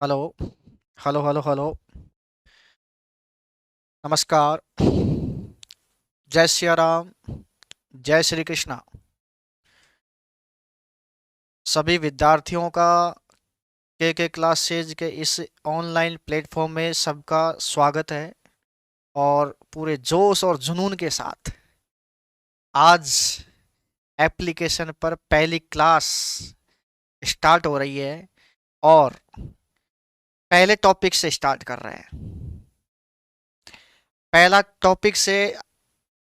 Hello. Hello hello hello. नमस्कार। जय सिया राम। जय श्री कृष्णा। सभी विद्यार्थियों का के क्लासेज के इस ऑनलाइन प्लेटफॉर्म में सबका स्वागत है। और पूरे जोश और जुनून के साथ आज एप्लीकेशन पर पहली क्लास स्टार्ट हो रही है। और पहले टॉपिक से स्टार्ट कर रहे हैं। पहला टॉपिक से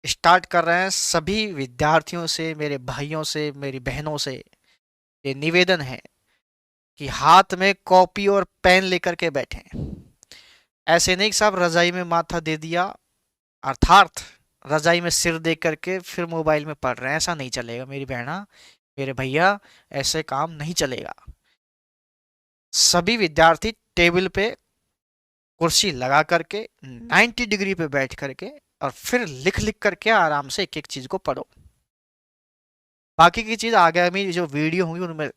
स्टार्ट कर रहे हैं। सभी विद्यार्थियों से, मेरे भाइयों से, मेरी बहनों से ये निवेदन है कि हाथ में कॉपी और पेन लेकर के बैठें। ऐसे नहीं कि साहब रजाई में माथा दे दिया अर्थात रजाई में सिर दे करके फिर मोबाइल में पढ़ रहे हैं। ऐसा नहीं चलेगा मेरी बहना, मेरे भैया। ऐसे काम नहीं चलेगा। सभी विद्यार्थी टेबल पे कुर्सी लगा करके 90 डिग्री पे बैठ करके और फिर लिख लिख करके आराम से एक एक चीज को पढ़ो। बाकी की चीज आगे में जो वीडियो होंगी उनमें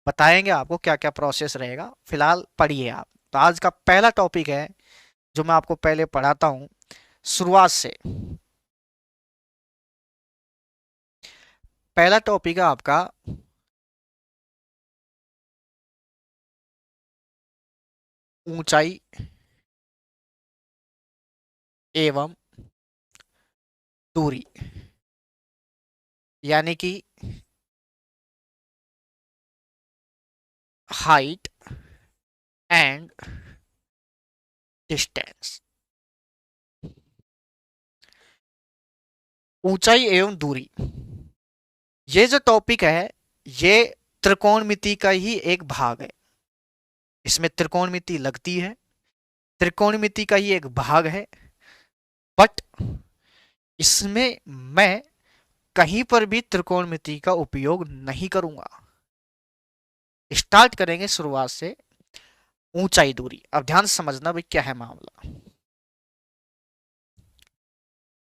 बताएंगे आपको क्या क्या प्रोसेस रहेगा। फिलहाल पढ़िए आप। तो आज का पहला टॉपिक है जो मैं आपको पहले पढ़ाता हूँ शुरुआत से। पहला टॉपिक है आपका ऊंचाई एवं दूरी, यानी कि हाइट एंड डिस्टेंस। ऊंचाई एवं दूरी, ये जो टॉपिक है ये त्रिकोणमिति का ही एक भाग है। इसमें त्रिकोणमिति लगती है, त्रिकोणमिति का ही एक भाग है। बट इसमें मैं कहीं पर भी त्रिकोणमिति का उपयोग नहीं करूंगा। स्टार्ट करेंगे शुरुआत से। ऊंचाई दूरी, अब ध्यान से समझना भाई क्या है मामला।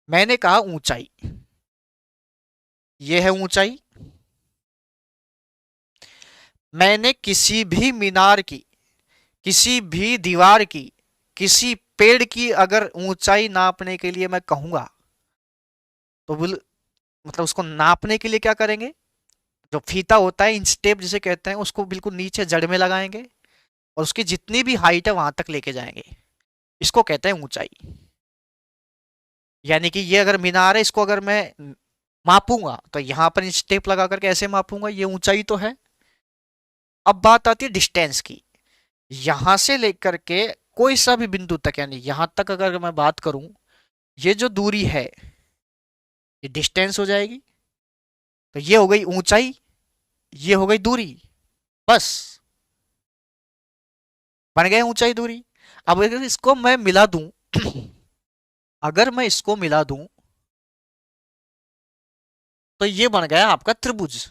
मैंने कहा ऊंचाई, ये है ऊंचाई। मैंने किसी भी मीनार की, किसी भी दीवार की, किसी पेड़ की अगर ऊंचाई नापने के लिए मैं कहूंगा तो मतलब उसको नापने के लिए क्या करेंगे? जो फीता होता है, इंच टेप जिसे कहते हैं, उसको बिल्कुल नीचे जड़ में लगाएंगे और उसकी जितनी भी हाइट है वहां तक लेके जाएंगे। इसको कहते हैं ऊंचाई। यानी कि ये अगर मीनार है, इसको अगर मैं मापूंगा तो यहां पर इंच टेप लगा करके ऐसे मापूंगा, ये ऊंचाई तो है। अब बात आती है डिस्टेंस की। यहां से लेकर के कोई सा भी बिंदु तक, यानी यहां तक अगर मैं बात करूं, ये जो दूरी है ये डिस्टेंस हो जाएगी। तो ये हो गई ऊंचाई, ये हो गई दूरी। बस बन गए ऊंचाई दूरी। अब अगर इसको मैं मिला दूं अगर मैं इसको मिला दूं तो ये बन गया आपका त्रिभुज।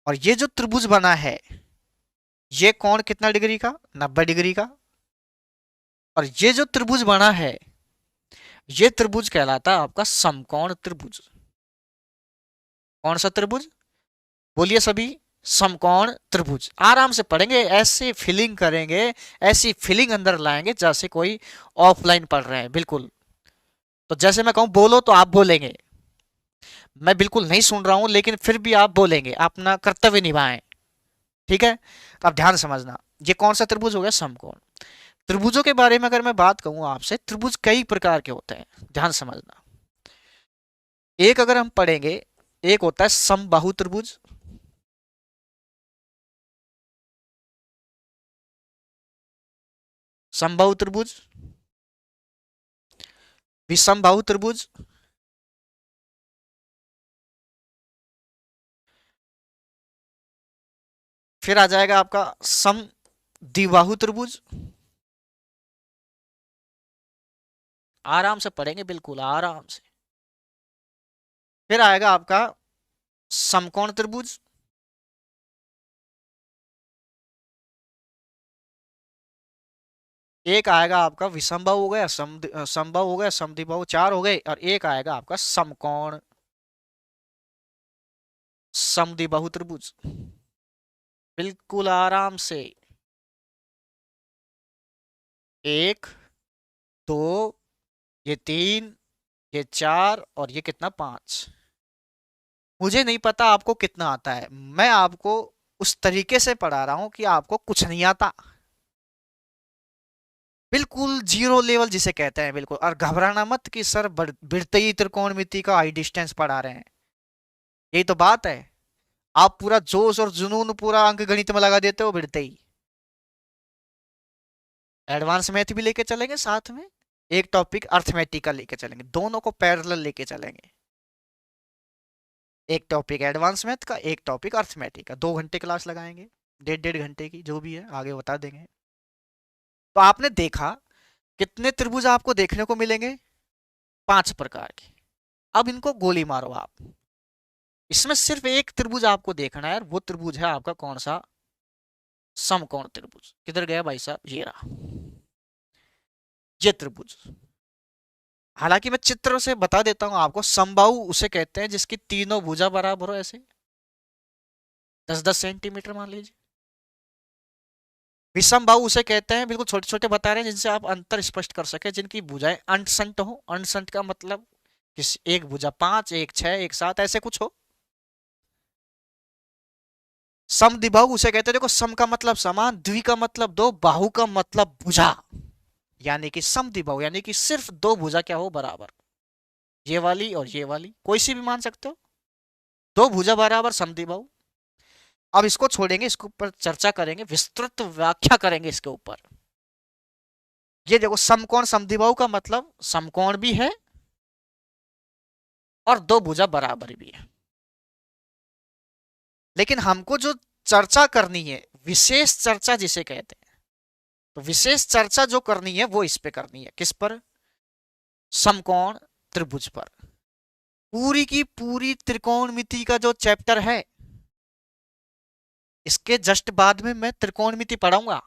और ये जो त्रिभुज बना है ये कोण कितना डिग्री का? 90 डिग्री का। और ये जो त्रिभुज बना है ये त्रिभुज कहलाता है आपका समकोण त्रिभुज। कौन सा त्रिभुज? बोलिए सभी। समकोण त्रिभुज। आराम से पढ़ेंगे, ऐसे फीलिंग करेंगे, ऐसी फीलिंग अंदर लाएंगे जैसे कोई ऑफलाइन पढ़ रहे हैं बिल्कुल। तो जैसे मैं कहूं बोलो तो आप बोलेंगे। मैं बिल्कुल नहीं सुन रहा हूं लेकिन फिर भी आप बोलेंगे, अपना कर्तव्य निभाएं। ठीक है? अब ध्यान समझना। ये कौन सा त्रिभुज हो गया? समकोण। त्रिभुजों के बारे में अगर मैं बात कहूं आपसे, त्रिभुज कई प्रकार के होते हैं, ध्यान समझना। एक अगर हम पढ़ेंगे, एक होता है समबाहु त्रिभुज। समबाहु त्रिभुज, विषमबाहु त्रिभुज, फिर आ जाएगा आपका सम द्विबाहु त्रिभुज। आराम से पढ़ेंगे, बिल्कुल आराम से। फिर आएगा आपका समकोण त्रिभुज। एक आएगा आपका विषमबाहु हो गया, समबाहु हो गया, समद्विबाहु, चार हो गए। और एक आएगा आपका समकोण समद्विबाहु त्रिभुज। बिल्कुल आराम से। एक, दो, ये तीन, ये चार, और ये कितना, पांच। मुझे नहीं पता आपको कितना आता है, मैं आपको उस तरीके से पढ़ा रहा हूं कि आपको कुछ नहीं आता, बिल्कुल जीरो लेवल जिसे कहते हैं, बिल्कुल। और घबराना मत कि सर बढ़ते ही त्रिकोणमिति का हाई डिस्टेंस पढ़ा रहे हैं, यही तो बात है। आप पूरा जोश और जुनून पूरा अंक गणित में लगा देते हो बढ़ते ही। एडवांस मैथ भी लेके चलेंगे साथ में, एक टॉपिक अर्थमेटिक का लेके चलेंगे, दोनों को पैरेलल लेके चलेंगे। एक टॉपिक एडवांस मैथ का, एक टॉपिक अर्थमेटिक का, 2 घंटे क्लास लगाएंगे, 1.5 घंटे की जो भी है, आगे बता देंगे। तो आपने देखा कितने त्रिभुज आपको देखने को मिलेंगे, 5 प्रकार के। अब इनको गोली मारो आप, इसमें सिर्फ एक त्रिभुज आपको देखना है, और वो त्रिभुज है आपका कौन सा, समकोण त्रिभुज। किधर गया भाई साहब, ये रहा, ये त्रिभुज। हालांकि मैं चित्र से बता देता हूं आपको, समबाहु उसे कहते हैं जिसकी तीनों भुजा बराबर हो, ऐसे 10-10 सेंटीमीटर मान लीजिए। विषम बाहु उसे कहते हैं, बिल्कुल छोटे छोटे बता रहे हैं, जिनसे आप अंतर स्पष्ट कर सके, जिनकी भुजाएं अंशसंट हो। अंशसंट का मतलब किस, एक भुजा 5, एक 6, एक 7, ऐसे कुछ हो। समद्विबाहु उसे कहते हैं, देखो सम का मतलब समान, द्वि का मतलब दो, बाहु का मतलब भुजा, यानी कि समद्विबाहु यानी कि सिर्फ दो भुजा क्या हो, बराबर। ये वाली और ये वाली कोई सी भी मान सकते हो, दो भुजा बराबर समद्विबाहु। अब इसको छोड़ेंगे, इसके ऊपर चर्चा करेंगे, विस्तृत व्याख्या करेंगे इसके ऊपर। ये देखो समकोण समद्विबाहु का मतलब समकोण भी है और दो भुजा बराबर भी है। लेकिन हमको जो चर्चा करनी है, विशेष चर्चा जिसे कहते हैं, तो विशेष चर्चा जो करनी है वो इस पे करनी है, किस पर, समकोण त्रिभुज पर। पूरी की पूरी त्रिकोणमिति का जो चैप्टर है, इसके जस्ट बाद में मैं त्रिकोणमिति पढ़ाऊंगा।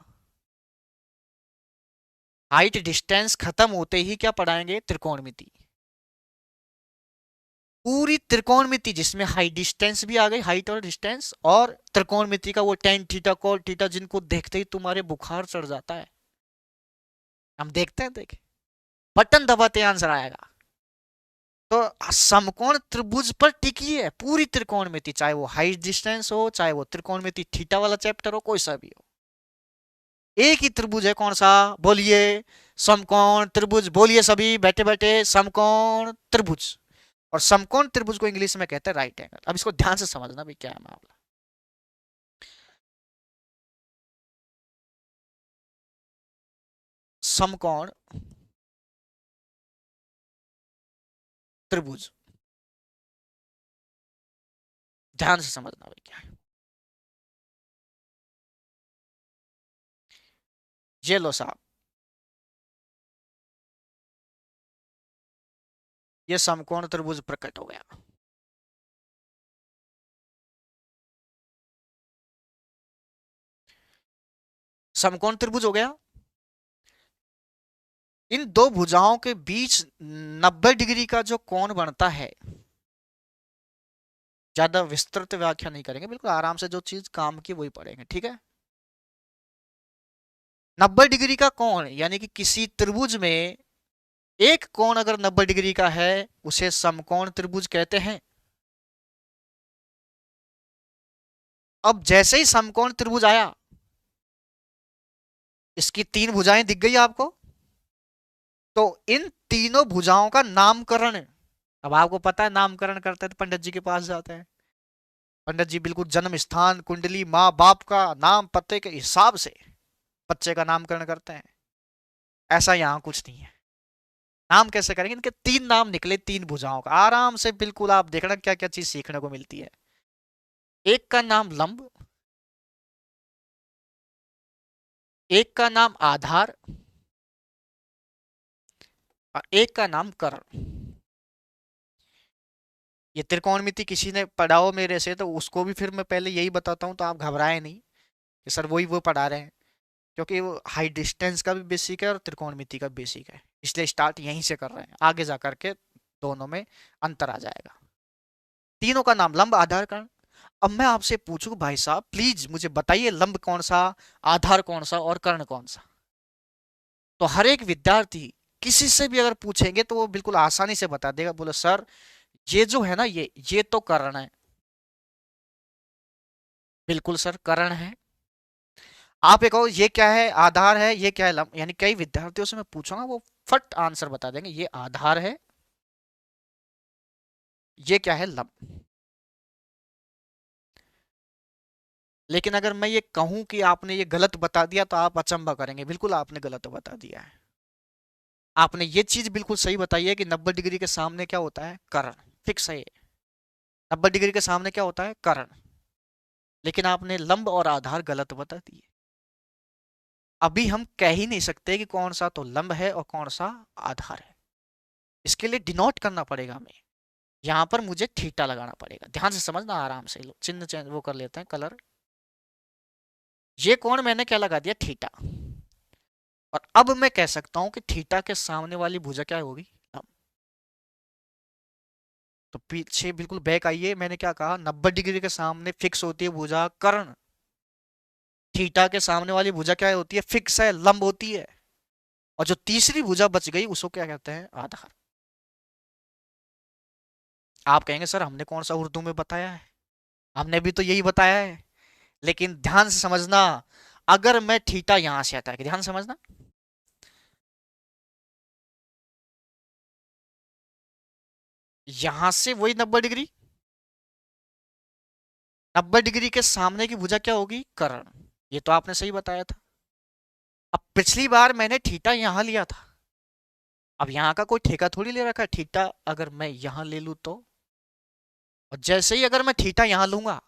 हाइट डिस्टेंस खत्म होते ही क्या पढ़ाएंगे, त्रिकोणमिति। पूरी त्रिकोणमिति जिसमें हाइट डिस्टेंस भी आ गई, हाइट और डिस्टेंस, और त्रिकोणमिति का वो टेन थीटा कॉल थीटा, जिनको देखते ही तुम्हारे बुखार चढ़ जाता है। हम देखते हैं, देखे बटन दबाते आंसर आएगा। तो समकोण त्रिभुज पर टिकी है पूरी त्रिकोणमिति, चाहे वो हाइट डिस्टेंस हो, चाहे वो त्रिकोणमिति थीटा वाला चैप्टर हो, कोई सा भी हो। एक ही त्रिभुज है, कौन सा, बोलिए, समकोण त्रिभुज। बोलिए सभी बैठे बैठे, समकोण त्रिभुज। और समकोण त्रिभुज को इंग्लिश में कहते हैं राइट एंगल। अब इसको ध्यान से समझना भी क्या है मामला। समकोण त्रिभुज, ध्यान से समझना भाई क्या है। ये लो साहब, ये समकोण त्रिभुज प्रकट हो गया। समकोण त्रिभुज हो गया। इन दो भुजाओं के बीच 90 डिग्री का जो कोण बनता है, ज्यादा विस्तृत व्याख्या नहीं करेंगे, बिल्कुल आराम से जो चीज काम की वही पढ़ेंगे, ठीक है। 90 डिग्री का कोण यानी कि किसी त्रिभुज में एक कोण अगर 90 डिग्री का है, उसे समकोण त्रिभुज कहते हैं। अब जैसे ही समकोण त्रिभुज आया, इसकी तीन भुजाएं दिख गई आपको, तो इन तीनों भुजाओं का नामकरण, अब आपको पता है नामकरण करते हैं तो पंडित जी के पास जाते हैं। पंडित जी बिल्कुल जन्म स्थान कुंडली माँ बाप का नाम पते के हिसाब से बच्चे का नामकरण करते हैं। ऐसा यहाँ कुछ नहीं है। नाम कैसे करेंगे, इनके तीन नाम निकले तीन भुजाओं का, आराम से बिल्कुल आप देखना क्या क्या चीज सीखने को मिलती है। एक का नाम लंब, एक का नाम आधार, और एक का नाम कर्ण। ये त्रिकोणमिति किसी ने पढ़ाओ मेरे से तो उसको भी फिर मैं पहले यही बताता हूँ, तो आप घबराए नहीं कि सर वही वो पढ़ा रहे हैं, क्योंकि वो हाई डिस्टेंस का भी बेसिक है और त्रिकोणमिति का बेसिक है, इसलिए स्टार्ट यहीं से कर रहे हैं, आगे जा करके दोनों में अंतर आ जाएगा। तीनों का नाम लंब आधार कर्ण। अब मैं आपसे पूछूं भाई साहब प्लीज मुझे बताइए, लंब कौन सा, आधार कौन सा और कर्ण कौन सा। तो हर एक विद्यार्थी किसी से भी अगर पूछेंगे तो वो बिल्कुल आसानी से बता देगा, बोले सर ये जो है ना, ये तो कर्ण है। बिल्कुल सर, कर्ण है। आप ये कहो ये क्या है, आधार है, ये क्या है, लंब। यानी कई विद्यार्थियों से मैं पूछूंगा, वो फट आंसर बता देंगे, ये आधार है, ये क्या है, लंब। लेकिन अगर मैं ये कहूं कि आपने ये गलत बता दिया तो आप अचंभा करेंगे, बिल्कुल आपने गलत बता दिया है। आपने ये चीज बिल्कुल सही बताई है कि 90 डिग्री के सामने क्या होता है, कर्ण। फिक्स है ये, 90 डिग्री के सामने क्या होता है, कर्ण। लेकिन आपने लंब और आधार गलत बता दिए। अभी हम कह ही नहीं सकते कि कौन सा तो लंब है और कौन सा आधार है। इसके लिए डिनोट करना पड़ेगा हमें। यहां पर मुझे थीटा लगाना पड़ेगा, ध्यान से समझना, आराम से लो चिन्ह चेंज वो कर लेते हैं कलर। ये कोण मैंने क्या लगा दिया, थीटा। और अब मैं कह सकता हूं कि थीटा के सामने वाली भुजा क्या होगी, लंब। तो पीछे बिल्कुल बैक आइए, मैंने क्या कहा, 90 डिग्री के सामने फिक्स होती है भुजा कर्ण। थीटा के सामने वाली भुजा क्या होती है, फिक्स है, लंब होती है। और जो तीसरी भुजा बच गई उसको क्या कहते हैं, आधार। आप कहेंगे सर हमने कौन सा उर्दू में बताया है, हमने भी तो यही बताया है। लेकिन ध्यान से समझना, अगर मैं थीटा यहां से आता है, ध्यान से समझना, यहां से वही 90 डिग्री, 90 डिग्री के सामने की भुजा क्या होगी, कर्ण। ये तो आपने सही बताया था। अब पिछली बार मैंने थीटा यहां लिया था, अब यहां का कोई ठेका थोड़ी ले रखा है। थीटा अगर मैं यहां ले लूं तो, और जैसे ही अगर मैं थीटा यहां लूंगा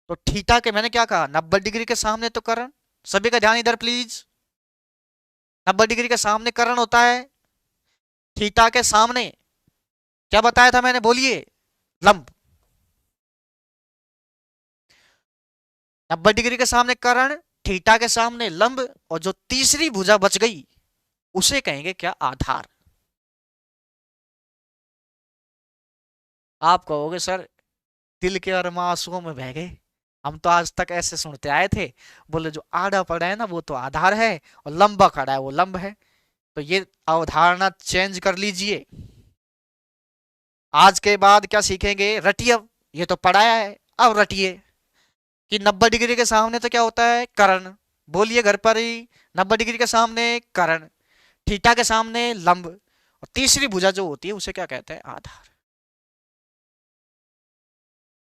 तो थीटा के मैंने क्या कहा, 90 डिग्री के सामने तो कर्ण। सभी का ध्यान इधर प्लीज, 90 डिग्री के सामने कर्ण होता है, थीटा के सामने क्या बताया था मैंने, बोलिए, लंब। 90 डिग्री के सामने कर्ण, थीटा के सामने लंब, और जो तीसरी भुजा बच गई उसे कहेंगे क्या, आधार। आप कहोगे सर दिल के अरमा आंसुओं में बह गए, हम तो आज तक ऐसे सुनते आए थे, बोले जो आड़ा पड़ा है ना वो तो आधार है, और लंबा खड़ा है वो लंब है। तो ये अवधारणा चेंज कर लीजिए। आज के बाद क्या सीखेंगे, रटिए अब। ये तो पढ़ाया है, अब रटिए कि 90 डिग्री के सामने तो क्या होता है, कर्ण। बोलिए घर पर ही, 90 डिग्री के सामने कर्ण, थीटा के सामने लंब, और तीसरी भुजा जो होती है उसे क्या कहते हैं, आधार।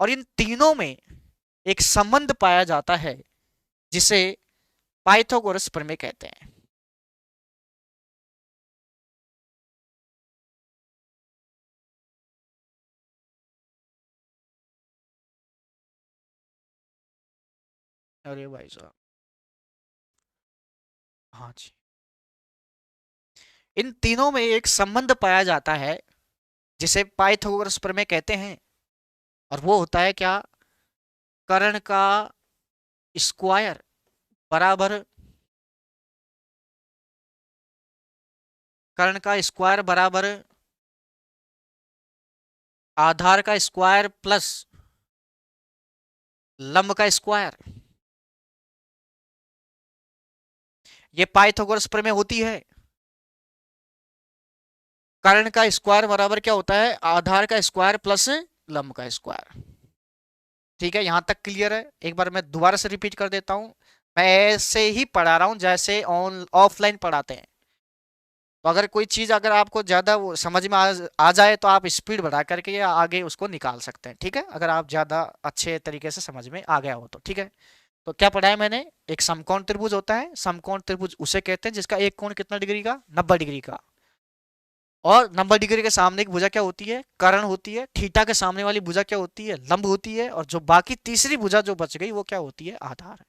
और इन तीनों में एक संबंध पाया जाता है जिसे पाइथागोरस प्रमेय कहते हैं। अरे भाई साहब, हाँ जी, इन तीनों में एक संबंध पाया जाता है जिसे पाइथागोरस प्रमेय कहते हैं। और वो होता है क्या, कर्ण का स्क्वायर बराबर, कर्ण का स्क्वायर बराबर आधार का स्क्वायर प्लस लंब का स्क्वायर। ये पाइथागोरस प्रमेय होती है। कर्ण का स्क्वायर बराबर क्या होता है, आधार का स्क्वायर प्लस लंब का स्क्वायर। ठीक है, यहां तक क्लियर है। एक बार मैं दोबारा से रिपीट कर देता हूं, मैं ऐसे ही पढ़ा रहा हूं जैसे ऑन ऑफलाइन पढ़ाते हैं। तो अगर कोई चीज अगर आपको ज्यादा वो समझ में आ जाए तो आप स्पीड बढ़ा करके या आगे उसको निकाल सकते हैं, ठीक है, अगर आप ज्यादा अच्छे तरीके से समझ में आ गया हो तो, ठीक है। तो क्या पढ़ा है मैंने, एक समकोण त्रिभुज होता है, समकोण त्रिभुज उसे कहते हैं जिसका एक कोण कितना डिग्री का, 90 डिग्री का। और 90 डिग्री के सामने की भुजा क्या होती है, कर्ण होती है। थीटा के सामने वाली भुजा क्या होती है, लंब होती है। और जो बाकी तीसरी भुजा जो बच गई वो क्या होती है, आधार।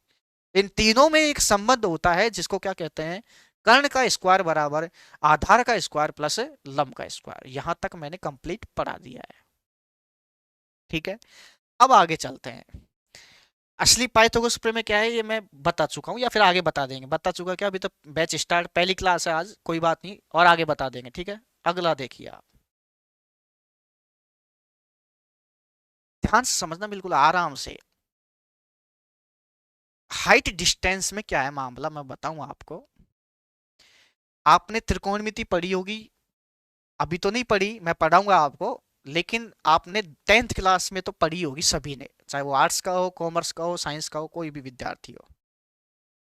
इन तीनों में एक संबंध होता है जिसको क्या कहते हैं, कर्ण का स्क्वायर बराबर आधार का स्क्वायर प्लस लंब का स्क्वायर। यहां तक मैंने कंप्लीट पढ़ा दिया है, ठीक है। अब आगे चलते हैं। असली पाइथागोरस प्रमेय क्या है ये मैं बता चुका हूं, या फिर आगे बता देंगे, बता चुका क्या, अभी तो बैच स्टार्ट, पहली क्लास है आज, कोई बात नहीं, और आगे बता देंगे, ठीक है। अगला देखिए आप, ध्यान से समझना बिल्कुल आराम से। हाइट डिस्टेंस में क्या है मामला, मैं बताऊं आपको। आपने त्रिकोणमिति पढ़ी होगी, अभी तो नहीं पढ़ी, मैं पढ़ाऊंगा आपको, लेकिन आपने 10th क्लास में तो पढ़ी होगी सभी ने, चाहे वो आर्ट्स का हो, कॉमर्स का हो, साइंस का हो, कोई भी विद्यार्थी हो।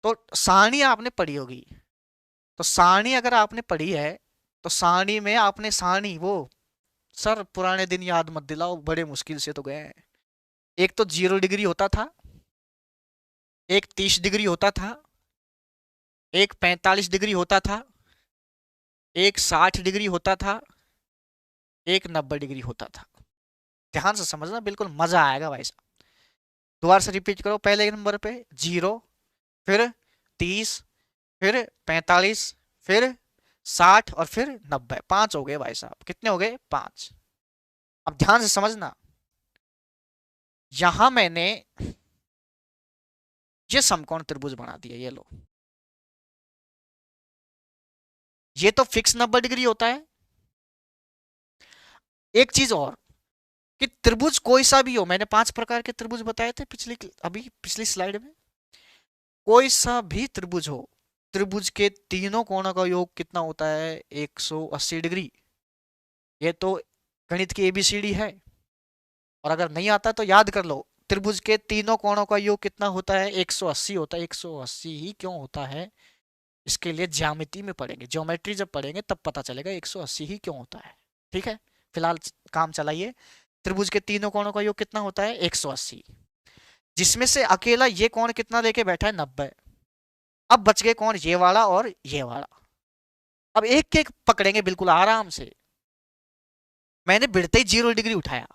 तो सारणी आपने पढ़ी होगी। तो सारणी अगर आपने पढ़ी है, तो सारणी में आपने सारणी वो, सर पुराने दिन याद मत दिलाओ, बड़े मुश्किल से तो गए हैं। एक तो 0 डिग्री होता था, एक 30 डिग्री होता था, एक 45 डिग्री होता था, एक 60 डिग्री होता था, एक 90 डिग्री होता था। ध्यान से समझना, बिल्कुल मजा आएगा भाई साहब। दोबारा से रिपीट करो, पहले नंबर पे 0, फिर 30, फिर 45, फिर 60 और फिर 90। 5 हो गए भाई साहब, कितने हो गए? 5। अब ध्यान से समझना, यहां मैंने ये समकोण त्रिभुज बना दिया, ये लो। ये तो फिक्स 90 डिग्री होता है। एक चीज और, कि त्रिभुज कोई सा भी हो, मैंने 5 प्रकार के त्रिभुज बताए थे पिछली स्लाइड में। कोई सा भी त्रिभुज हो, त्रिभुज के तीनों कोणों का योग कितना होता है? 180 डिग्री। ये तो गणित की एबीसीडी है। और अगर नहीं आता तो याद कर लो, त्रिभुज के तीनों कोणों का योग कितना होता है? 180 होता है। 180 ही क्यों होता है, इसके लिए ज्यामिति में पढ़ेंगे, ज्योमेट्री जब पढ़ेंगे तब पता चलेगा 180 ही क्यों होता है। ठीक है, फिलहाल काम चलाइए। त्रिभुज के तीनों कोणों का योग कितना होता है? 180, जिसमें से अकेला ये कोण कितना लेके बैठा है? 90। अब बच गए कौन? ये वाला और ये वाला। अब एक एक पकड़ेंगे बिल्कुल आराम से। मैंने भिड़ते ही 0 डिग्री उठाया,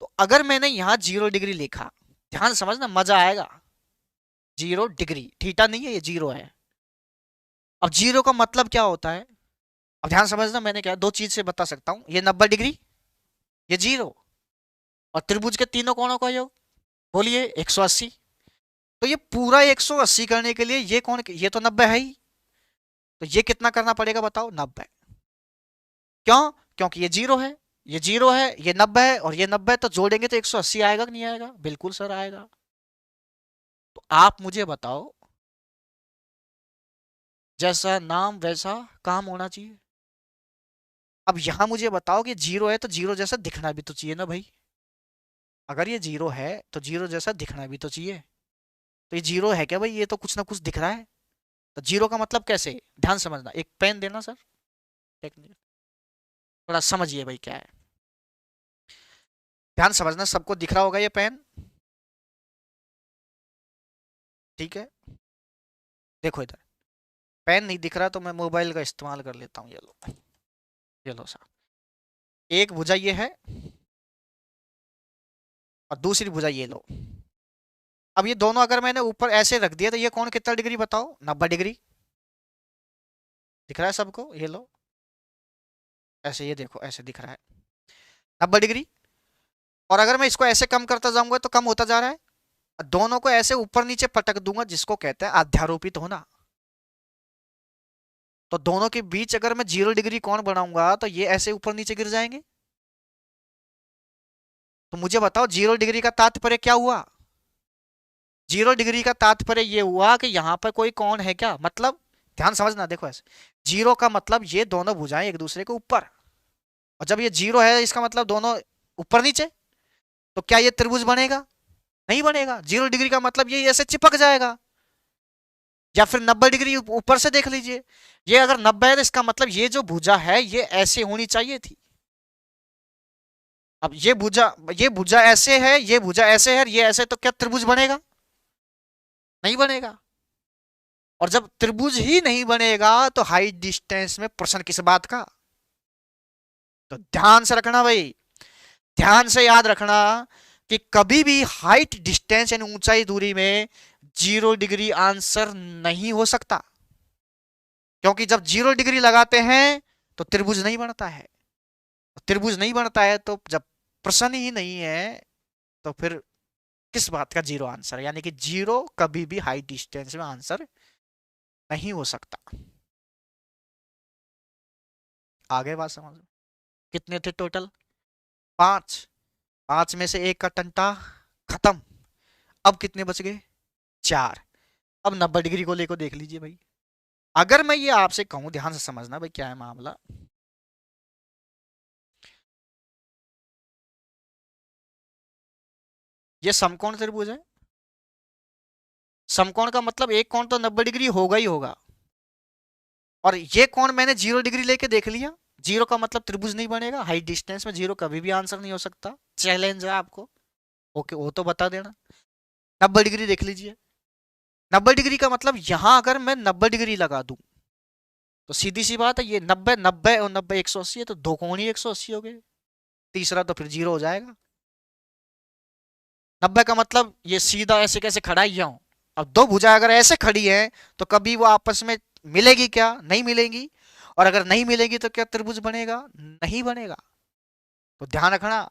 तो अगर मैंने यहां 0 डिग्री लिखा, ध्यान समझना मजा आएगा। 0 डिग्री, थीटा नहीं है, ये 0 है। अब 0 का मतलब क्या होता है? अब ध्यान समझना, मैंने क्या दो चीज से बता सकता हूं, ये 90 डिग्री, ये 0, और त्रिभुज के तीनों कोणों का योग बोलिए 180। तो ये पूरा 180 करने के लिए ये कौन, ये तो 90 है ही, तो ये कितना करना पड़ेगा बताओ? 90। क्यों? क्योंकि ये 0 है, ये 0 है, ये 90 है और ये 90 है, तो जोड़ेंगे तो 180 आएगा कि नहीं आएगा? बिल्कुल सर आएगा। तो आप मुझे बताओ, जैसा नाम वैसा काम होना चाहिए। अब यहां मुझे बताओ कि 0 है तो 0 जैसा दिखना भी तो चाहिए ना भाई। अगर ये 0 है तो 0 जैसा दिखना भी तो चाहिए। तो ये 0 है क्या भाई? ये तो कुछ ना कुछ दिख रहा है। तो 0 का मतलब कैसे? ध्यान समझना, एक पेन देना सर, टेक्निक थोड़ा समझिए भाई क्या है। ध्यान समझना, सबको दिख रहा होगा ये पेन, ठीक है? देखो इधर, पेन नहीं दिख रहा तो मैं मोबाइल का इस्तेमाल कर लेता हूँ, ये लो, ये लो साहब। एक भुजा ये है और दूसरी भुजा ये लो। अब ये दोनों अगर मैंने ऊपर ऐसे रख दिया तो ये कौन कितना डिग्री बताओ? 90 डिग्री। दिख रहा है सबको? ये लो, ऐसे, ये देखो ऐसे दिख रहा है 90 डिग्री। और अगर मैं इसको ऐसे कम करता जाऊंगा तो कम होता जा रहा है। दोनों को ऐसे ऊपर नीचे पटक दूंगा, जिसको कहते हैं अध्यारोपित होना। तो दोनों के बीच अगर मैं 0 डिग्री कोण बनाऊंगा तो ये ऐसे ऊपर नीचे गिर जाएंगे। तो मुझे बताओ 0 डिग्री का तात्पर्य क्या हुआ? 0 डिग्री का तात्पर्य ये हुआ कि यहां पर कोई कोण है क्या, मतलब ध्यान समझना, देखो ऐसे 0 का मतलब ये दोनों भुजाएं एक दूसरे के ऊपर, और जब ये 0 है इसका मतलब दोनों ऊपर नीचे। तो क्या ये त्रिभुज बनेगा? नहीं बनेगा। 0 डिग्री का मतलब ये ऐसे चिपक जाएगा। या फिर 90 डिग्री ऊपर से देख लीजिए, ये अगर 90 है तो इसका मतलब ये जो भुजा है ये ऐसे होनी चाहिए थी। अब ये भुजा ऐसे है, ये भुजा ऐसे है, ये ऐसे, तो क्या त्रिभुज बनेगा? नहीं बनेगा। और जब त्रिभुज ही नहीं बनेगा तो हाइट डिस्टेंस में प्रश्न किस बात का? तो ध्यान से रखना भाई, ध्यान से याद रखना कि कभी भी हाइट डिस्टेंस यानी ऊंचाई दूरी में 0 डिग्री आंसर नहीं हो सकता। क्योंकि जब 0 डिग्री लगाते हैं तो त्रिभुज नहीं बनता है। त्रिभुज नहीं बनता है तो जब प्रश्न ही नहीं है तो फिर किस बात का 0 आंसर? यानी कि 0 कभी भी हाई डिस्टेंस में आंसर नहीं हो सकता। आगे बात समझ, कितने थे टोटल? 5। 5 में से एक का टंटा खत्म। अब कितने बच गए? 4। अब 90 डिग्री को लेकर देख लीजिए भाई, अगर मैं ये आपसे कहूं, ध्यान से समझना भाई क्या है मामला। ये समकोण त्रिभुज है। समकोण का मतलब एक कोण तो 90 डिग्री होगा ही होगा, और ये कोण मैंने 0 डिग्री लेके देख लिया। जीरो का मतलब त्रिभुज नहीं बनेगा, हाई डिस्टेंस में जीरो कभी भी आंसर नहीं हो सकता। चैलेंज है आपको। ओके, वो तो बता देना। 90 डिग्री देख लीजिए। 90 डिग्री का मतलब यहां अगर मैं 90 डिग्री लगा दूं, तो सीधी सी बात है, ये 90 90 और 90 180 है, तो दो कोण ही 180 हो गए। तीसरा तो फिर जीरो हो जाएगा। 90 का मतलब ये सीधा ऐसे कैसे खड़ा ही हूं। अब दो भुजा अगर ऐसे खड़ी है, तो कभी वो आपस में मिलेगी क्या? नहीं मिलेंगी। और अगर नहीं मिलेगी तो क्या त्रिभुज बनेगा? नहीं बनेगा। तो ध्यान रखना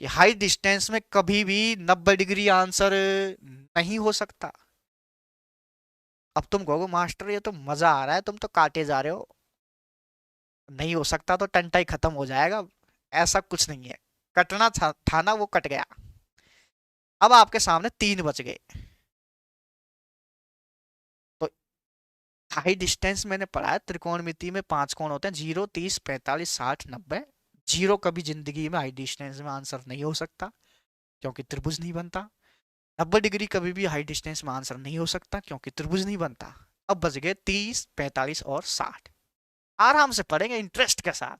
कि हाई डिस्टेंस में कभी भी 90 डिग्री आंसर नहीं हो सकता। अब तुम कहोगे मास्टर ये तो मजा आ रहा है, तुम तो काटे जा रहे हो। नहीं हो सकता तो टंटा ही खत्म हो जाएगा। ऐसा कुछ नहीं है। कटना था ना, वो कट गया। अब आपके सामने तीन बच गए। तो हाई डिस्टेंस मैंने पढ़ा है, त्रिकोणमिति में पांच कोण होते हैं, 0 30 45 60 90। जीरो कभी जिंदगी में हाई डिस्टेंस में आंसर नहीं हो सकता, क्योंकि त्रिभुज नहीं बनता। 90 डिग्री कभी भी हाई डिस्टेंस में आंसर नहीं हो सकता, क्योंकि त्रिभुज नहीं बनता। अब बच गए 30 45 और 60। आराम से पढ़ेंगे इंटरेस्ट के साथ।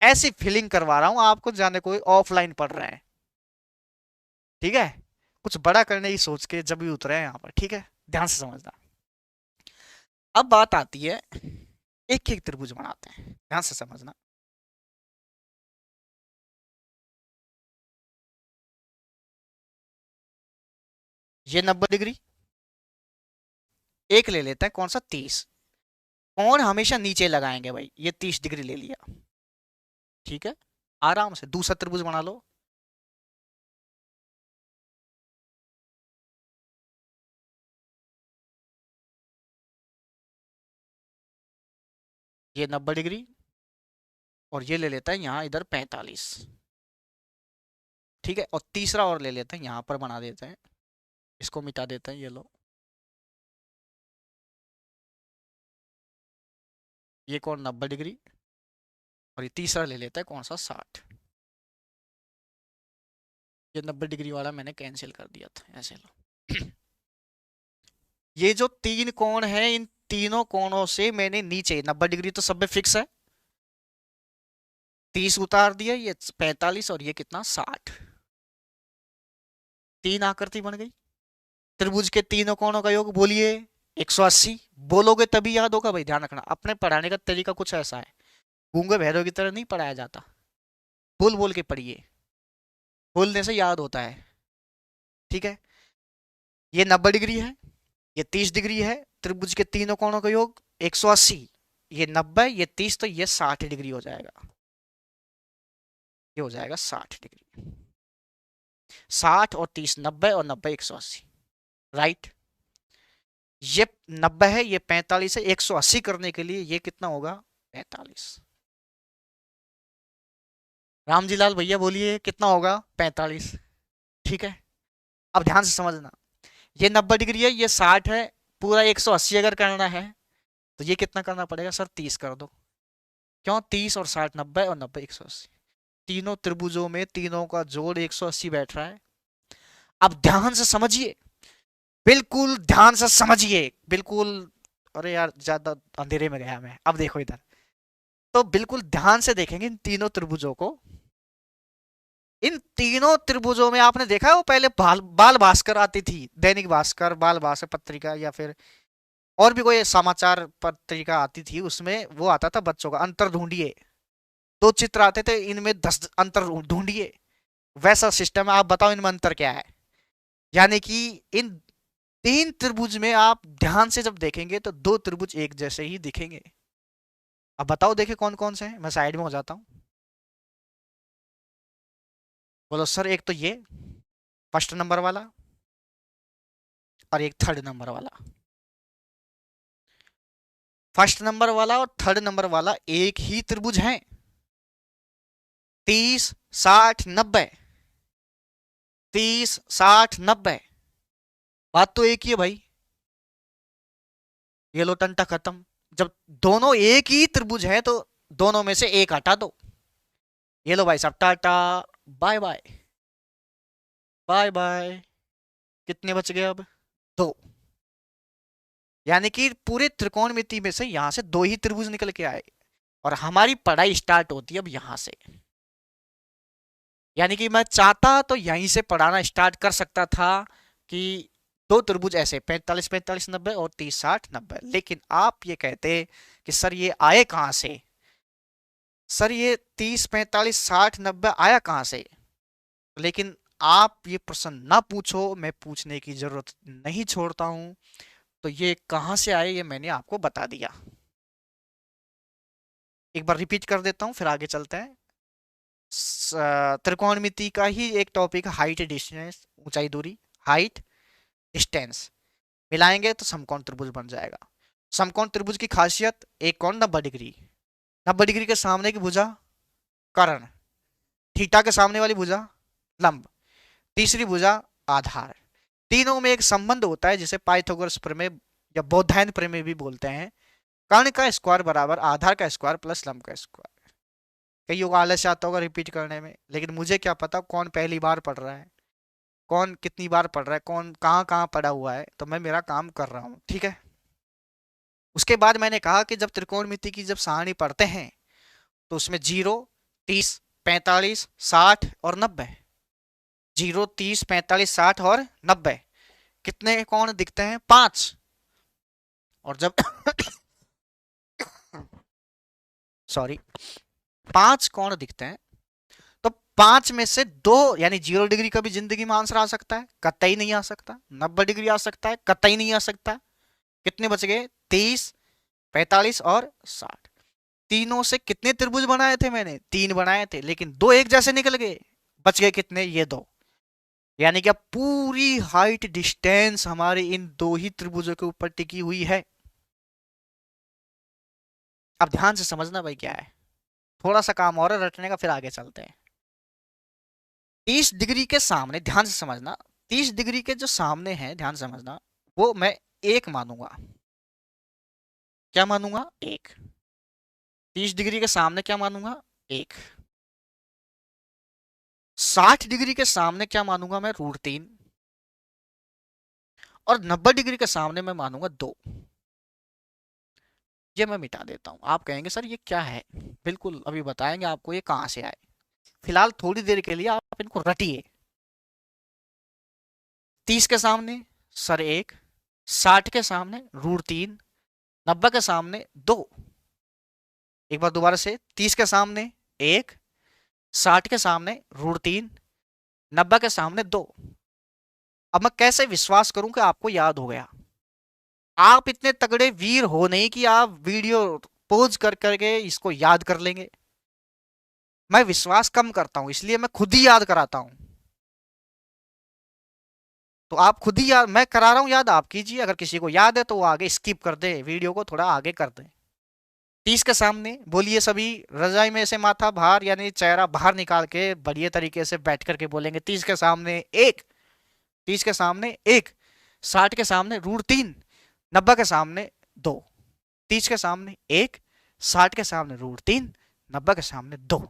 ऐसी फीलिंग करवा रहा हूं आपको जाने कोई ऑफलाइन पढ़ रहे हैं। ठीक है, कुछ बड़ा करने की सोच के जब भी उतरे हैं यहाँ पर। ठीक है, ध्यान से समझना। अब बात आती है, एक एक त्रिभुज बनाते हैं, ध्यान से समझना। ये 90 डिग्री, एक ले लेते हैं कौन सा, 30। कौन हमेशा नीचे लगाएंगे भाई, ये 30 डिग्री ले लिया। ठीक है, आराम से दूसरा त्रिभुज बना लो। ये 90 डिग्री, और ये ले लेता है यहाँ इधर 45। ठीक है, और तीसरा और ले लेते हैं, यहाँ पर बना देते हैं। इसको मिटा देते हैं, ये लो। ये कौन 90 डिग्री, और ये तीसरा ले लेता है कौन सा, 60। ये 90 डिग्री वाला मैंने कैंसिल कर दिया था, ऐसे लो। ये जो तीन कोण है, इन तीनों कोणों से मैंने नीचे 90 डिग्री तो सब में फिक्स है, 30 उतार दिया, ये 45 और ये कितना, 60। तीन आकृति बन गई। त्रिभुज के तीनों कोणों का योग बोलिए 180। बोलोगे तभी याद होगा भाई, ध्यान रखना अपने पढ़ाने का तरीका कुछ ऐसा है। गूंगे बहरों की तरह नहीं पढ़ाया जाता। बोल बोल के पढ़िए, बोलने से याद होता है। ठीक है, ये 90 डिग्री है, ये 30 डिग्री है। त्रिभुज के तीनों कोणों का योग 180। ये 90, ये 30, तो ये 60 डिग्री हो जाएगा। ये हो जाएगा 60 डिग्री। 60 और 30 90, और 90 180। राइट। ये 90 है, ये 45 है, 180 करने के लिए ये कितना होगा, 45। रामजी लाल भैया बोलिए कितना होगा, 45। ठीक है, अब ध्यान से समझना। ये 90 डिग्री है, ये 60 है। पूरा 180 अगर करना है तो ये कितना करना पड़ेगा सर, 30 कर दो। क्यों, 30 और 60 90, और 90 180। तीनों त्रिभुजों में तीनों का जोड़ 180 बैठ रहा है। अब ध्यान से समझिए, बिल्कुल ध्यान से समझिए, बिल्कुल। अरे यार ज्यादा अंधेरे में गया मैं, अब देखो इधर। तो बिल्कुल ध्यान से देखेंगे इन तीनों त्रिभुजों को। इन तीनों त्रिभुजों में आपने देखा है, वो पहले बाल भास्कर आती थी, दैनिक भास्कर, बाल भास्कर पत्रिका, या फिर और भी कोई समाचार पत्रिका आती थी, उसमें वो आता था बच्चों का, अंतर ढूंढिए। दो चित्र आते थे, इनमें 10 अंतर ढूंढिए। वैसा सिस्टम है, आप बताओ इनमें अंतर क्या है। यानी कि इन तीन त्रिभुज में आप ध्यान से जब देखेंगे तो दो त्रिभुज एक जैसे ही दिखेंगे। अब बताओ देखे कौन कौन से हैं, मैं साइड में हो जाता हूँ। बोलो सर, एक तो ये फर्स्ट नंबर वाला, और एक थर्ड नंबर वाला। फर्स्ट नंबर वाला और थर्ड नंबर वाला एक ही त्रिभुज है। 30 60 90, 30 60 90। बात तो एक ही है भाई। ये लो टंटा खत्म। जब दोनों एक ही त्रिभुज है तो दोनों में से एक हटा दो। ये लो भाई साहब, tata bye bye. Bye bye. कितने बच गए अब? दो। यानी कि पूरे त्रिकोणमिति में से यहां से दो ही त्रिभुज निकल के आए और हमारी पढ़ाई स्टार्ट होती है अब यहां से। यानी कि मैं चाहता तो यहीं से पढ़ाना स्टार्ट कर सकता था कि दो त्रिभुज ऐसे 45 45 90 और 30 60 90, लेकिन आप ये कहते कि सर ये आए कहां से, सर ये 30 45 60 90 आया कहां से। लेकिन आप ये प्रश्न ना पूछो, मैं पूछने की जरूरत नहीं छोड़ता हूं। तो ये कहां से आए ये मैंने आपको बता दिया। एक बार रिपीट कर देता हूं फिर आगे चलते हैं। त्रिकोणमिति का ही एक टॉपिक है हाइट डिस्टेंस, ऊंचाई दूरी, हाइट डिस्टेंस मिलाएंगे तो समकोण त्रिभुज बन जाएगा। समकोण त्रिभुज की खासियत, एक कोण 90 डिग्री, 90 डिग्री के सामने की भुजा कर्ण, थीटा के सामने वाली भुजा लंब, तीसरी भुजा आधार। तीनों में एक संबंध होता है जिसे पाइथागोरस प्रमेय या बौद्धायन प्रमेय भी बोलते हैं। कर्ण का स्क्वायर बराबर आधार का स्क्वायर प्लस लंब का स्क्वायर। कईयों को आलस आता होगा रिपीट करने में, लेकिन मुझे क्या पता कौन पहली बार पढ़ रहा है, कौन कितनी बार पढ़ रहा है, कौन कहाँ कहाँ पढ़ा हुआ है। तो मैं मेरा काम कर रहा हूँ, ठीक है। उसके बाद मैंने कहा कि जब त्रिकोणमिति की जब सारणी पढ़ते हैं तो उसमें 0 30 45 60 और 90, 0 30 45 60 और 90 कितने कोण दिखते हैं? 5। और जब सॉरी 5 कोण दिखते हैं तो 5 में से 2 यानी 0 डिग्री का भी जिंदगी में आंसर आ सकता है, कतई नहीं आ सकता। 90 डिग्री आ सकता है, कतई नहीं आ सकता। कितने बच गए? 30 45 और 60। तीनों से कितने त्रिभुज बनाए थे मैंने? 3 बनाए थे, लेकिन 2 एक जैसे निकल गए। बच गए कितने? ये 2। यानी कि अब पूरी हाइट डिस्टेंस हमारे इन 2 ही त्रिभुजों के ऊपर टिकी हुई है। अब ध्यान से समझना भाई क्या है, थोड़ा सा काम और है रटने का, फिर आगे चलते हैं। 30 डिग्री के सामने ध्यान से समझना, 30 डिग्री के जो सामने है ध्यान से समझना, वो मैं 1 मानूंगा। क्या मानूंगा? 1। 30 डिग्री के सामने क्या मानूंगा? 1। 60 डिग्री के सामने क्या मानूंगा मैं? √3। और 90 डिग्री के सामने मैं मानूंगा 2। ये मैं मिटा देता हूं। आप कहेंगे सर ये क्या है? बिल्कुल अभी बताएंगे आपको ये कहां से आए। फिलहाल थोड़ी देर के लिए आप इनको रटिए। 30 के सामने सर 1, 60 के सामने √3, 90 के सामने 2। एक बार दोबारा से, 30 के सामने 1, 60 के सामने √3, 90 के सामने 2। अब मैं कैसे विश्वास करूं कि आपको याद हो गया? आप इतने तगड़े वीर हो नहीं कि आप वीडियो पोज कर करके इसको याद कर लेंगे। मैं विश्वास कम करता हूं, इसलिए मैं खुद ही याद कराता हूं। तो आप खुद ही याद, मैं करा रहा हूं याद, आप कीजिए। अगर किसी को याद है तो वो आगे स्किप कर दे, वीडियो को थोड़ा आगे कर दे। 30 के सामने बोलिए सभी, रजाई में से माथा बाहर यानी चेहरा बाहर निकाल के बढ़िया तरीके से बैठ करके बोलेंगे 30 के सामने 1, 30 के सामने 1, 60 के सामने √3, 90 के सामने 2। 30 के सामने 1, 60 के सामने √3, 90 के सामने 2।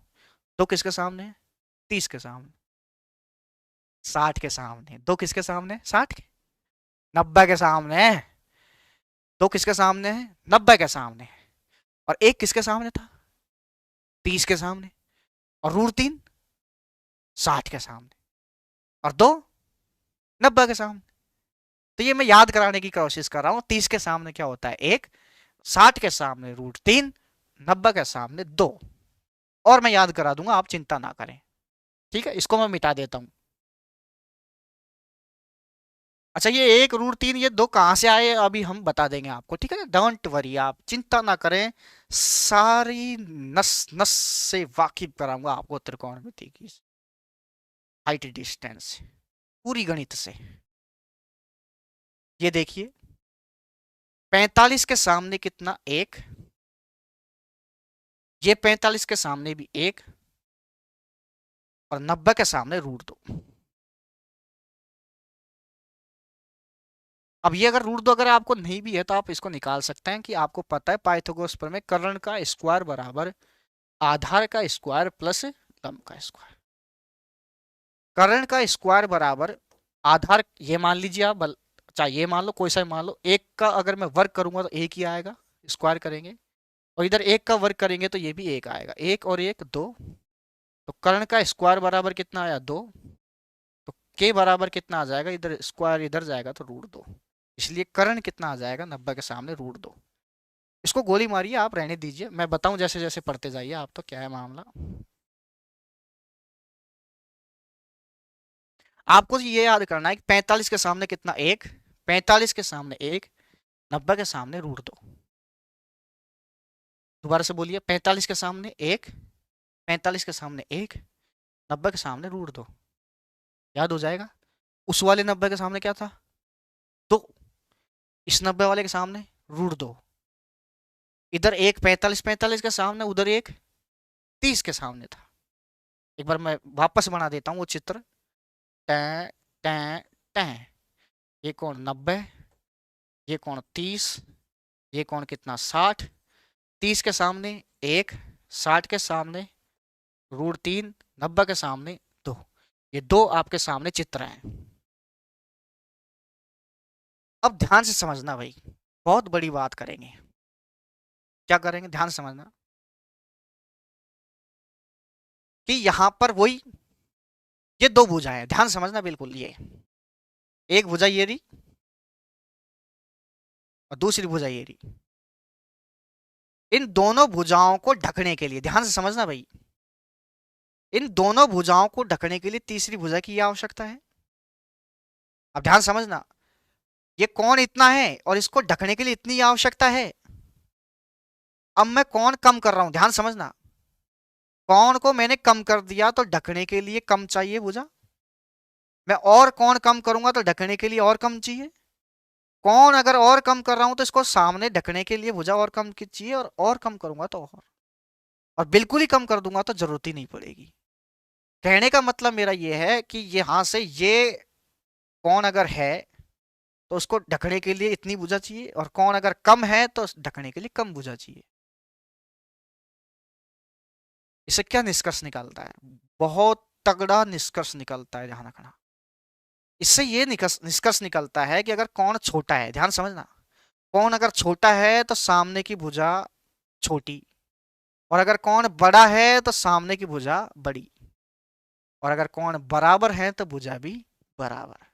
2 किसके सामने है? 30 के सामने। 60 के सामने 2, किसके सामने? 60 के। 90 के सामने 2, किसके सामने है? 90 के सामने। और 1 किसके सामने था? 30 के सामने। और √3 60 के सामने। और 2 90 के सामने। तो ये मैं याद कराने की कोशिश कर रहा हूं। 30 के सामने क्या होता है? 1, 60 के सामने √3, 90 के सामने 2। और मैं याद करा दूंगा, आप चिंता ना करें, ठीक है। इसको मैं मिटा देता हूं। अच्छा, ये 1 √3 ये 2 कहां से आए अभी हम बता देंगे आपको, ठीक है। डोंट वरी, आप चिंता ना करें, सारी नस नस से वाकिफ कराऊंगा आपको त्रिकोणमिति की हाइट डिस्टेंस पूरी गणित से। ये देखिए 45 के सामने कितना? 1। ये 45 के सामने भी 1 और 90 के सामने √2। अब ये अगर रूट 2 अगर आपको नहीं भी है तो आप इसको निकाल सकते हैं कि आपको पता है पाइथागोरस प्रमेय कर्ण का स्क्वायर बराबर आधार का स्क्वायर प्लस लंब का स्क्वायर। कर्ण का स्क्वायर बराबर आधार, ये मान लीजिए आप चाहे ये मान लो, कोई सा मान लो, एक का अगर मैं वर्ग करूंगा तो एक ही आएगा, स्क्वायर करेंगे, और इधर एक का वर्ग करेंगे तो ये भी एक आएगा, एक और एक दो, तो कर्ण का स्क्वायर बराबर कितना आया 2, तो के बराबर कितना आ जाएगा, इधर स्क्वायर इधर जाएगा तो √2, इसलिए कर्ण कितना आ जाएगा 90 के सामने √2। इसको गोली मारिए आप, रहने दीजिए, मैं बताऊं जैसे जैसे पढ़ते जाइए आप, तो क्या है मामला। आपको ये याद करना है कि 45 के सामने कितना, एक, 45 के सामने एक, 90 के सामने √2। दोबारा से बोलिए, 45 के सामने एक, 45 के सामने एक, 90 के सामने √2, याद हो जाएगा। उस वाले 90 के सामने क्या था, 2, इस 90 वाले के सामने √2, इधर एक 45 के सामने, उधर एक 30 के सामने था। एक बार मैं वापस बना देता हूँ वो चित्र, टै टै टै, ये कोण 90, ये कोण 30, ये कोण कितना 60, 30 के सामने एक, 60 के सामने √3, 90 के सामने 2, ये दो आपके सामने चित्र हैं। अब ध्यान से समझना भाई, बहुत बड़ी बात करेंगे। क्या करेंगे, ध्यान से समझना कि यहां पर वही ये दो भुजाएं हैं, ध्यान समझना बिल्कुल, ये एक भुजा ये रही और दूसरी भुजा ये रही। इन दोनों भुजाओं को ढकने के लिए, ध्यान से समझना भाई, इन दोनों भुजाओं को ढकने के लिए तीसरी भुजा की आवश्यकता है। अब ध्यान समझना, ये कोण इतना है और इसको ढकने के लिए इतनी आवश्यकता है। अब मैं कोण कम कर रहा हूं, ध्यान समझना, कोण को मैंने कम कर दिया तो ढकने के लिए कम चाहिए भुजा, मैं और कोण कम करूंगा तो ढकने के लिए और कम चाहिए। कोण अगर और कम कर रहा हूं तो इसको सामने ढकने के लिए भुजा और कम की चाहिए, और कम करूंगा तो और बिल्कुल ही कम कर दूंगा तो जरूरत ही नहीं पड़ेगी। कहने का मतलब मेरा ये है कि यहां से ये कोण अगर है तो उसको ढकने के लिए इतनी भुजा चाहिए, और कोण अगर कम है तो ढकने के लिए कम भुजा चाहिए। इससे क्या निष्कर्ष निकलता है, बहुत तगड़ा निष्कर्ष निकलता है, ध्यान रखना। इससे ये निष्कर्ष निकलता है कि अगर कोण छोटा है, ध्यान समझना, कोण अगर छोटा है तो सामने की भुजा छोटी, और अगर कोण बड़ा है तो सामने की भुजा बड़ी, और अगर कोण बराबर है तो भुजा भी बराबर।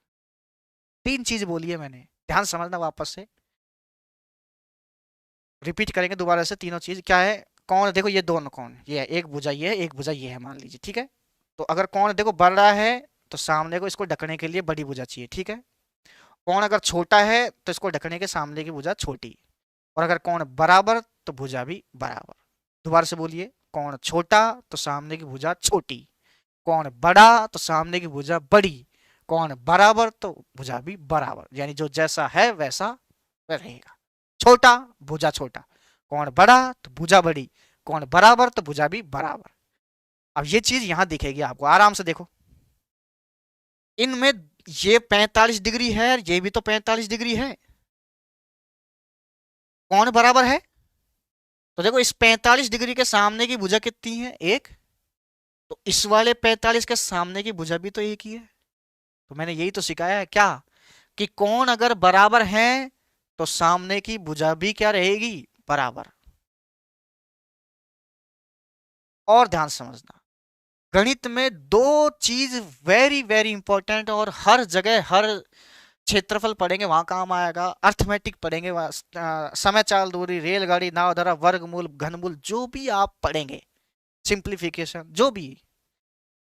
तीन चीज बोली है मैंने, ध्यान समझना, वापस से रिपीट करेंगे दोबारा से। तीनों चीज क्या है, कोण देखो, ये दोनों कोण, ये है एक भुजा, ये है एक भुजा, ये है मान लीजिए, ठीक है। तो अगर कोण देखो बड़ा है तो सामने को इसको ढकने के लिए बड़ी भुजा चाहिए, ठीक है। कोण अगर छोटा है तो इसको ढकने के सामने की भुजा छोटी, और अगर कोण बराबर तो भुजा भी बराबर। दोबारा से बोलिए, कोण छोटा तो सामने की भुजा छोटी, कोण बड़ा तो सामने की भुजा बड़ी, कोण बराबर तो भुजा भी बराबर, यानी जो जैसा है वैसा रहेगा। छोटा भुजा छोटा, कोण बड़ा तो भुजा बड़ी, कोण बराबर तो भुजा भी बराबर। अब ये चीज यहां दिखेगी आपको, आराम से देखो, इनमें ये 45 डिग्री है और ये भी तो 45 डिग्री है, कोण बराबर है, तो देखो इस 45 डिग्री के सामने की भुजा कितनी है, एक, तो इस वाले 45 के सामने की भुजा भी तो एक ही है। तो मैंने यही तो सिखाया है क्या, कि कोण अगर बराबर है तो सामने की भुजा भी क्या रहेगी, बराबर। और ध्यान समझना, गणित में दो चीज वेरी वेरी इंपॉर्टेंट, और हर जगह हर क्षेत्रफल पढ़ेंगे वहां काम आएगा, अर्थमेटिक पढ़ेंगे समय चाल दूरी, रेलगाड़ी, नाव धरा, वर्गमूल, घनमूल, जो भी आप पढ़ेंगे, सिंप्लीफिकेशन,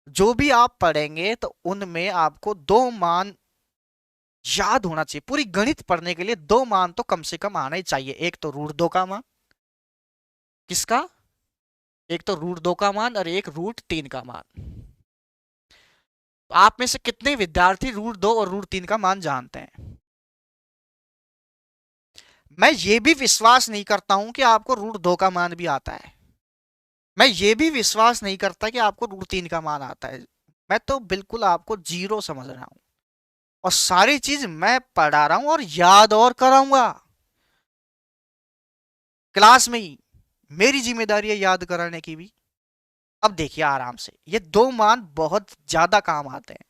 जो भी आप पढ़ेंगे तो उनमें आपको दो मान याद होना चाहिए। पूरी गणित पढ़ने के लिए दो मान तो कम से कम आना ही चाहिए, एक तो √2 का मान, किसका, एक तो √2 का मान और एक √3 का मान। तो आप में से कितने विद्यार्थी √2 और √3 का मान जानते हैं। मैं ये भी विश्वास नहीं करता हूं कि आपको √2 का मान भी आता है, मैं ये भी विश्वास नहीं करता कि आपको √3 का मान आता है, मैं तो बिल्कुल आपको जीरो समझ रहा हूं। और सारी चीज मैं पढ़ा रहा हूं और याद और कराऊंगा क्लास में ही। मेरी जिम्मेदारी है याद कराने की भी। अब देखिए आराम से, ये दो मान बहुत ज्यादा काम आते हैं।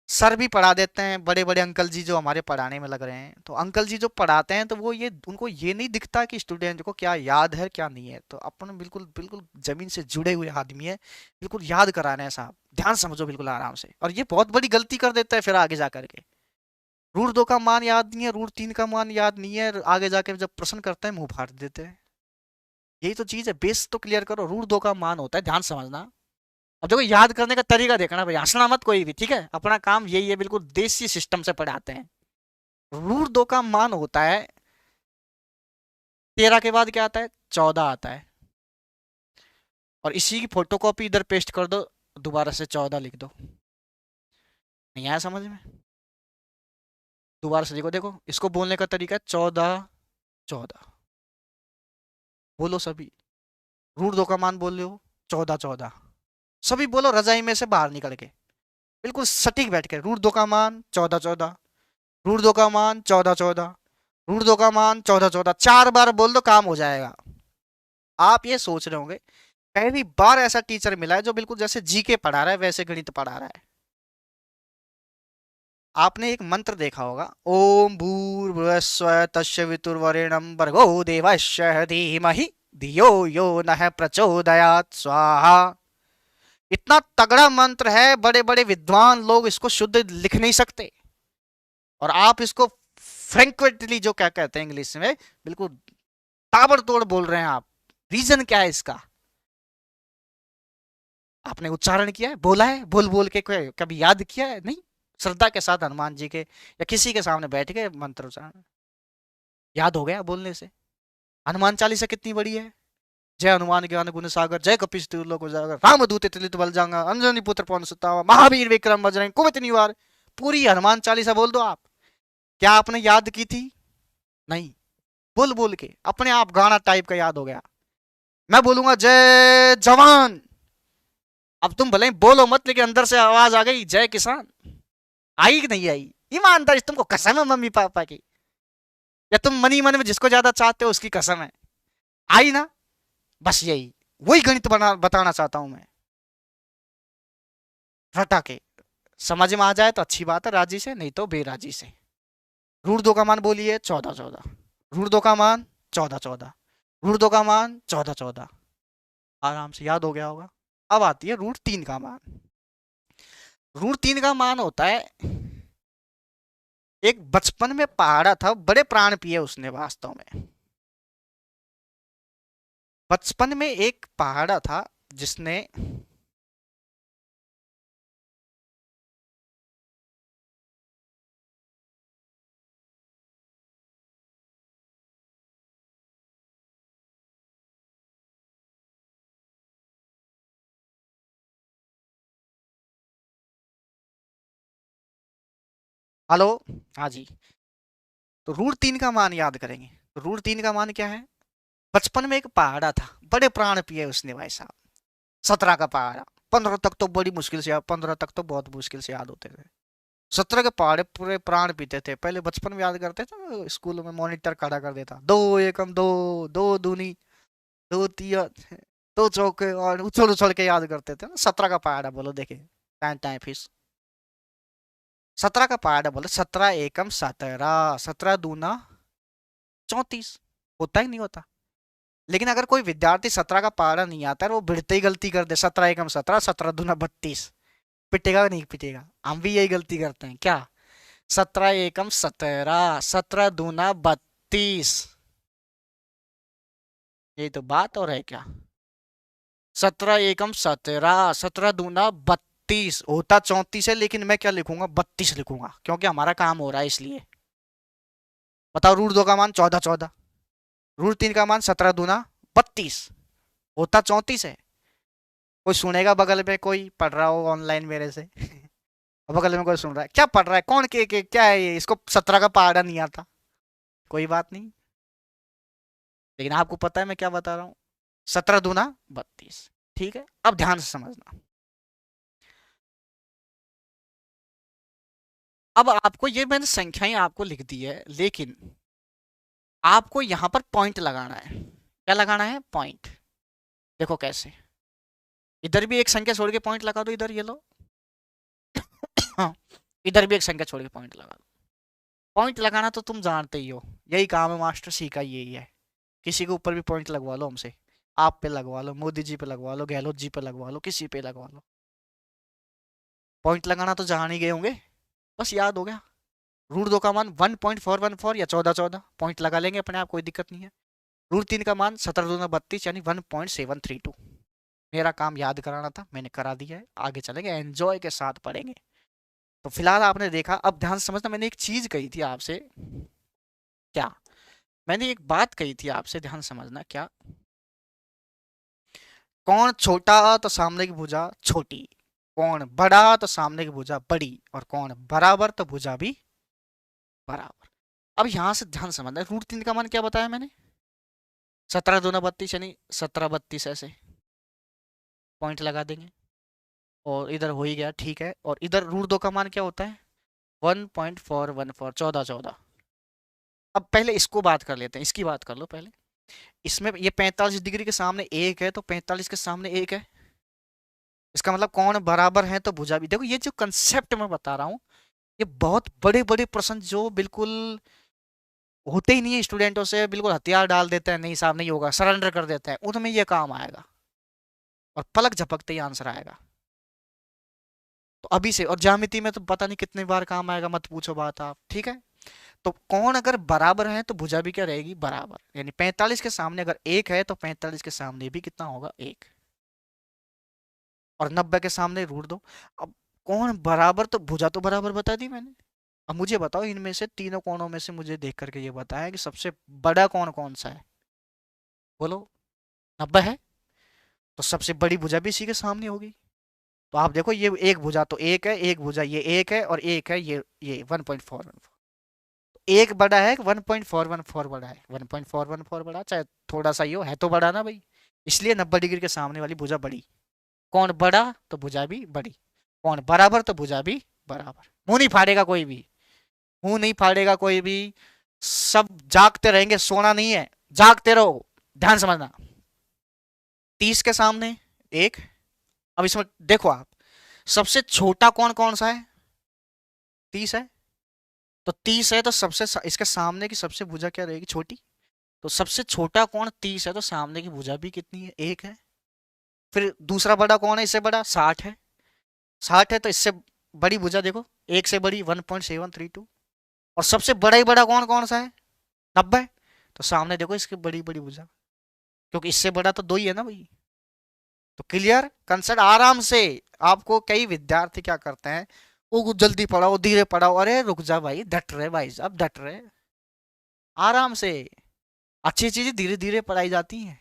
सर भी पढ़ा देते हैं, बड़े बड़े अंकल जी जो हमारे पढ़ाने में लग रहे हैं, तो अंकल जी जो पढ़ाते हैं तो वो ये उनको ये नहीं दिखता कि स्टूडेंट को क्या याद है क्या नहीं है। तो अपन बिल्कुल बिल्कुल जमीन से जुड़े हुए आदमी है, बिल्कुल याद करा रहे हैं साहब, ध्यान समझो बिल्कुल आराम से। और ये बहुत बड़ी गलती कर देता है फिर आगे जा करके। रूट दो का मान याद नहीं है, रूट तीन का मान याद नहीं है, आगे जाके जब प्रश्न करते हैं मुंह फाड़ देते हैं। यही तो चीज है, बेस तो क्लियर करो। रूट दो का मान होता है, ध्यान समझना। अब देखो याद करने का तरीका देखना भाई, हंसना मत कोई भी, ठीक है? अपना काम यही है, बिल्कुल देसी सिस्टम से पढ़ाते हैं। रूट दो का मान होता है 13 के बाद क्या आता है? 14 आता है। और इसी की फोटोकॉपी इधर पेस्ट कर दो, दोबारा से 14 लिख दो। नहीं आया समझ में? दोबारा से देखो, देखो इसको बोलने का तरीका है 14 14। बोलो सभी, रूट दो का मान बोल रहे हो 14 14। सभी बोलो रजाई में से बाहर निकल के, बिल्कुल सटीक बैठ के। रूट दो का मान 14 14, रूट दो का मान 14 14, रूट दो का मान 14 14। 4 बार बोल दो, काम हो जाएगा। आप ये सोच रहे होंगे पहली बार ऐसा टीचर मिला है जो बिल्कुल जैसे जीके पढ़ा रहा है वैसे गणित पढ़ा रहा है। आपने एक मंत्र देखा होगा, ओम भूर्भुवस्सुवः तस्य वितुर्वरेण्यं भर्गो देवस्य धीमहि धियो यो नः प्रचोदयात् स्वाहा। इतना तगड़ा मंत्र है, बड़े बड़े विद्वान लोग इसको शुद्ध लिख नहीं सकते, और आप इसको फ्रेंक्वेंटली जो क्या कहते हैं इंग्लिश में, बिल्कुल ताबड़तोड़ बोल रहे हैं आप। रीजन क्या है इसका? आपने उच्चारण किया है, बोला है, बोल बोल के कभी याद किया है? नहीं। श्रद्धा के साथ हनुमान जी के या किसी के सामने बैठ के मंत्र उच्चारण याद हो गया बोलने से। हनुमान चालीसा कितनी बड़ी है? जय हनुमान ज्ञान गुण सागर, जय कपीश तिहुँ लोक उजागर, रामदूत अतुलित बल जांगा, अंजनी पुत्र पवन सुत महावीर विक्रम बजरंग कुमति निवार। पूरी हनुमान चालीसा बोल दो आप। क्या आपने याद की थी? नहीं। बोल बोल के अपने आप गाना टाइप का याद हो गया। मैं बोलूंगा जय जवान, अब तुम भले ही बोलो मत, लेकिन अंदर से आवाज आ गई जय किसान। आई कि नहीं आई? ईमानदारी तुमको कसम है मम्मी पापा की, या तुम मनी मन में जिसको ज्यादा चाहते हो उसकी कसम है? आई ना? बस यही, वही गणित बना बताना चाहता हूं मैं। रटा के समझ में आ जाए तो अच्छी बात है, राजी से, नहीं तो बेराजी से। रूट दो का मान बोलिए 14 14, रूट दो का मान 14 14, रूट दो का मान 14 14। आराम से याद हो गया होगा। अब आती है रूट तीन का मान। रूट तीन का मान होता है, एक बचपन में पहाड़ा था, बड़े प्राण पिए उसने वास्तव में। बचपन में एक पहाड़ा था जिसने हेलो, हाँ जी। तो रूट तीन का मान याद करेंगे। तो रूट तीन का मान क्या है? बचपन में एक पहाड़ा था, बड़े प्राण पिए उसने भाई साहब। 17 का पहाड़ा। 15 तक तो बड़ी मुश्किल से 15 तक तो बहुत मुश्किल से याद होते थे। 17 के पहाड़े पूरे प्राण पीते थे। पहले बचपन में याद करते थे, स्कूल में मॉनिटर खड़ा कर देता, दो एकम दो, दो दूनी, दो तिया, दो चौके, और उछल उछल के याद करते थे ना। 17 का पहाड़ा बोलो, देखे टाइम टाइम फीस। 17 का पहाड़ा बोले, 17 एकम 17, 17 दूना 34। होता ही नहीं होता। लेकिन अगर कोई विद्यार्थी 17 का पहाड़ा नहीं आता है, वो भिड़ते ही गलती कर दे, 17 एकम 17, 17 दूना 32, पिटेगा नहीं पिटेगा? हम भी यही गलती करते हैं क्या? 17 एकम 17, 17 दूना 32। यही तो बात और है क्या? 17 एकम 17, 17 दूना 32, होता 34 है, लेकिन मैं क्या लिखूंगा? 32 लिखूंगा, क्योंकि हमारा काम हो रहा है इसलिए। बताओ, रूट दो का मान 14 14, रूट तीन का मान 17 दूना 32, होता 34 है। कोई सुनेगा बगल में, कोई पढ़ रहा हो ऑनलाइन मेरे से बगल में कोई सुन रहा है, क्या पढ़ रहा है, कौन के क्या है ये, इसको 17 का पहाड़ा नहीं आता। कोई बात नहीं, लेकिन आपको पता है मैं क्या बता रहा हूँ। 17 दूना 32। ठीक है, अब ध्यान से समझना। अब आपको ये मैंने संख्याएं आपको लिख दी है, लेकिन आपको यहां पर पॉइंट लगाना है। क्या लगाना है? पॉइंट। देखो कैसे, इधर भी एक संख्या छोड़ के पॉइंट लगा दो, इधर ये लो। हाँ, इधर भी एक संख्या छोड़ के पॉइंट लगा दो। पॉइंट लगाना तो तुम जानते ही हो, यही काम है मास्टर, सीखा यही है। किसी के ऊपर भी पॉइंट लगवा लो हमसे, आप पे लगवा लो, मोदी जी पे लगवा लो, गहलोत जी पे लगवा लो, किसी पे लगवा लो। पॉइंट लगाना तो जान ही गए होंगे, बस याद हो गया। रूट 2 का मान 1.414 या 1414, पॉइंट लगा लेंगे अपने आप, कोई दिक्कत नहीं है। रूट 3 का मान 17×2 = 32 यानी 1.732। मेरा काम याद कराना था, मैंने करा दिया है। आगे चलेंगे, एंजॉय के साथ पढ़ेंगे। तो फिलहाल आपने देखा, अब ध्यान से समझना, मैंने एक चीज कही थी आपसे। क्या? मैंने एक बात कही थी आपसे, ध्यान से समझना। क्या? कौन छोटा तो सामने की भुजा छोटी, कौन बड़ा तो सामने की भुजा बड़ी, और कौन बराबर तो भुजा भी बराबर। अब यहां से ध्यान समझना, रूट 3 का मान क्या बताया मैंने? 17×2 = 32 यानी 1732, ऐसे पॉइंट लगा देंगे। और इधर हो ही गया, ठीक है। और इधर रूट 2 का मान क्या होता है? 1.414, 1414। अब पहले इसको बात कर लेते हैं, इसकी बात कर लो पहले। इसमें ये 45 डिग्री के सामने एक है, तो 45 के सामने एक है, इसका मतलब कौन बराबर है तो भुजा भी। देखो ये जो कंसेप्ट मैं बता रहा हूँ, ये बहुत बड़े बड़े प्रश्न जो बिल्कुल होते ही नहीं है स्टूडेंटों से, बिल्कुल हथियार डाल देते हैं, नहीं साहब नहीं होगा, सरेंडर कर देते हैं, उनमें ये काम आएगा और पलक झपकते ही आंसर आएगा। तो अभी से, और ज्यामिति में तो पता नहीं कितनी बार काम आएगा, मत पूछो बात आप, ठीक है। तो कौन अगर बराबर है तो भुजा भी क्या रहेगी? बराबर। यानी 45 के सामने अगर एक है तो 45 के सामने भी कितना होगा? एक। और 90 के सामने रूट 2। अब कौन बराबर तो भुजा तो बराबर बता दी मैंने। अब मुझे बताओ, इनमें से तीनों कोणों में से मुझे देख करके ये बताया कि सबसे बड़ा कौन कौन सा है? बोलो। 90 है, तो सबसे बड़ी भुजा भी इसी के सामने होगी। तो आप देखो, ये एक भुजा तो एक है, एक भुजा ये एक है, और एक है ये 1.414। एक बड़ा है, 1.414 बड़ा है, 1.414 बड़ा, चाहे थोड़ा सा ही हो, है तो बड़ा ना भाई। इसलिए 90 डिग्री के सामने वाली भुजा बड़ी। कौन बड़ा तो भुजा भी बड़ी, कौन बराबर तो भुजा भी बराबर। मुंह नहीं फाड़ेगा कोई भी, मुंह नहीं फाड़ेगा कोई भी। सब जागते रहेंगे, सोना नहीं है, जागते रहो। ध्यान समझना, 30 के सामने एक। अब इसमें देखो आप, सबसे छोटा कौन कौन सा है? 30 है। तो 30 है तो इसके सामने की सबसे भुजा क्या रहेगी? छोटी। तो सबसे छोटा कौन 30 है, तो सामने की भुजा भी कितनी है? एक है। फिर दूसरा बड़ा कौन है? इससे बड़ा 60 है। 60 है तो इससे बड़ी भुजा देखो, एक से बड़ी 1.732। और सबसे बड़ा ही बड़ा कौन कौन सा है? 90। तो सामने देखो इसकी बड़ी बड़ी भुजा, क्योंकि इससे बड़ा तो दो ही है ना भाई। तो क्लियर कंसेप्ट आराम से। आपको कई विद्यार्थी क्या करते हैं, वो जल्दी पढ़ाओ, धीरे पढ़ाओ, अरे रुक जा भाई, डट रहे भाई साहब, डट रहे। आराम से, अच्छी चीजें धीरे धीरे पढ़ाई जाती हैं,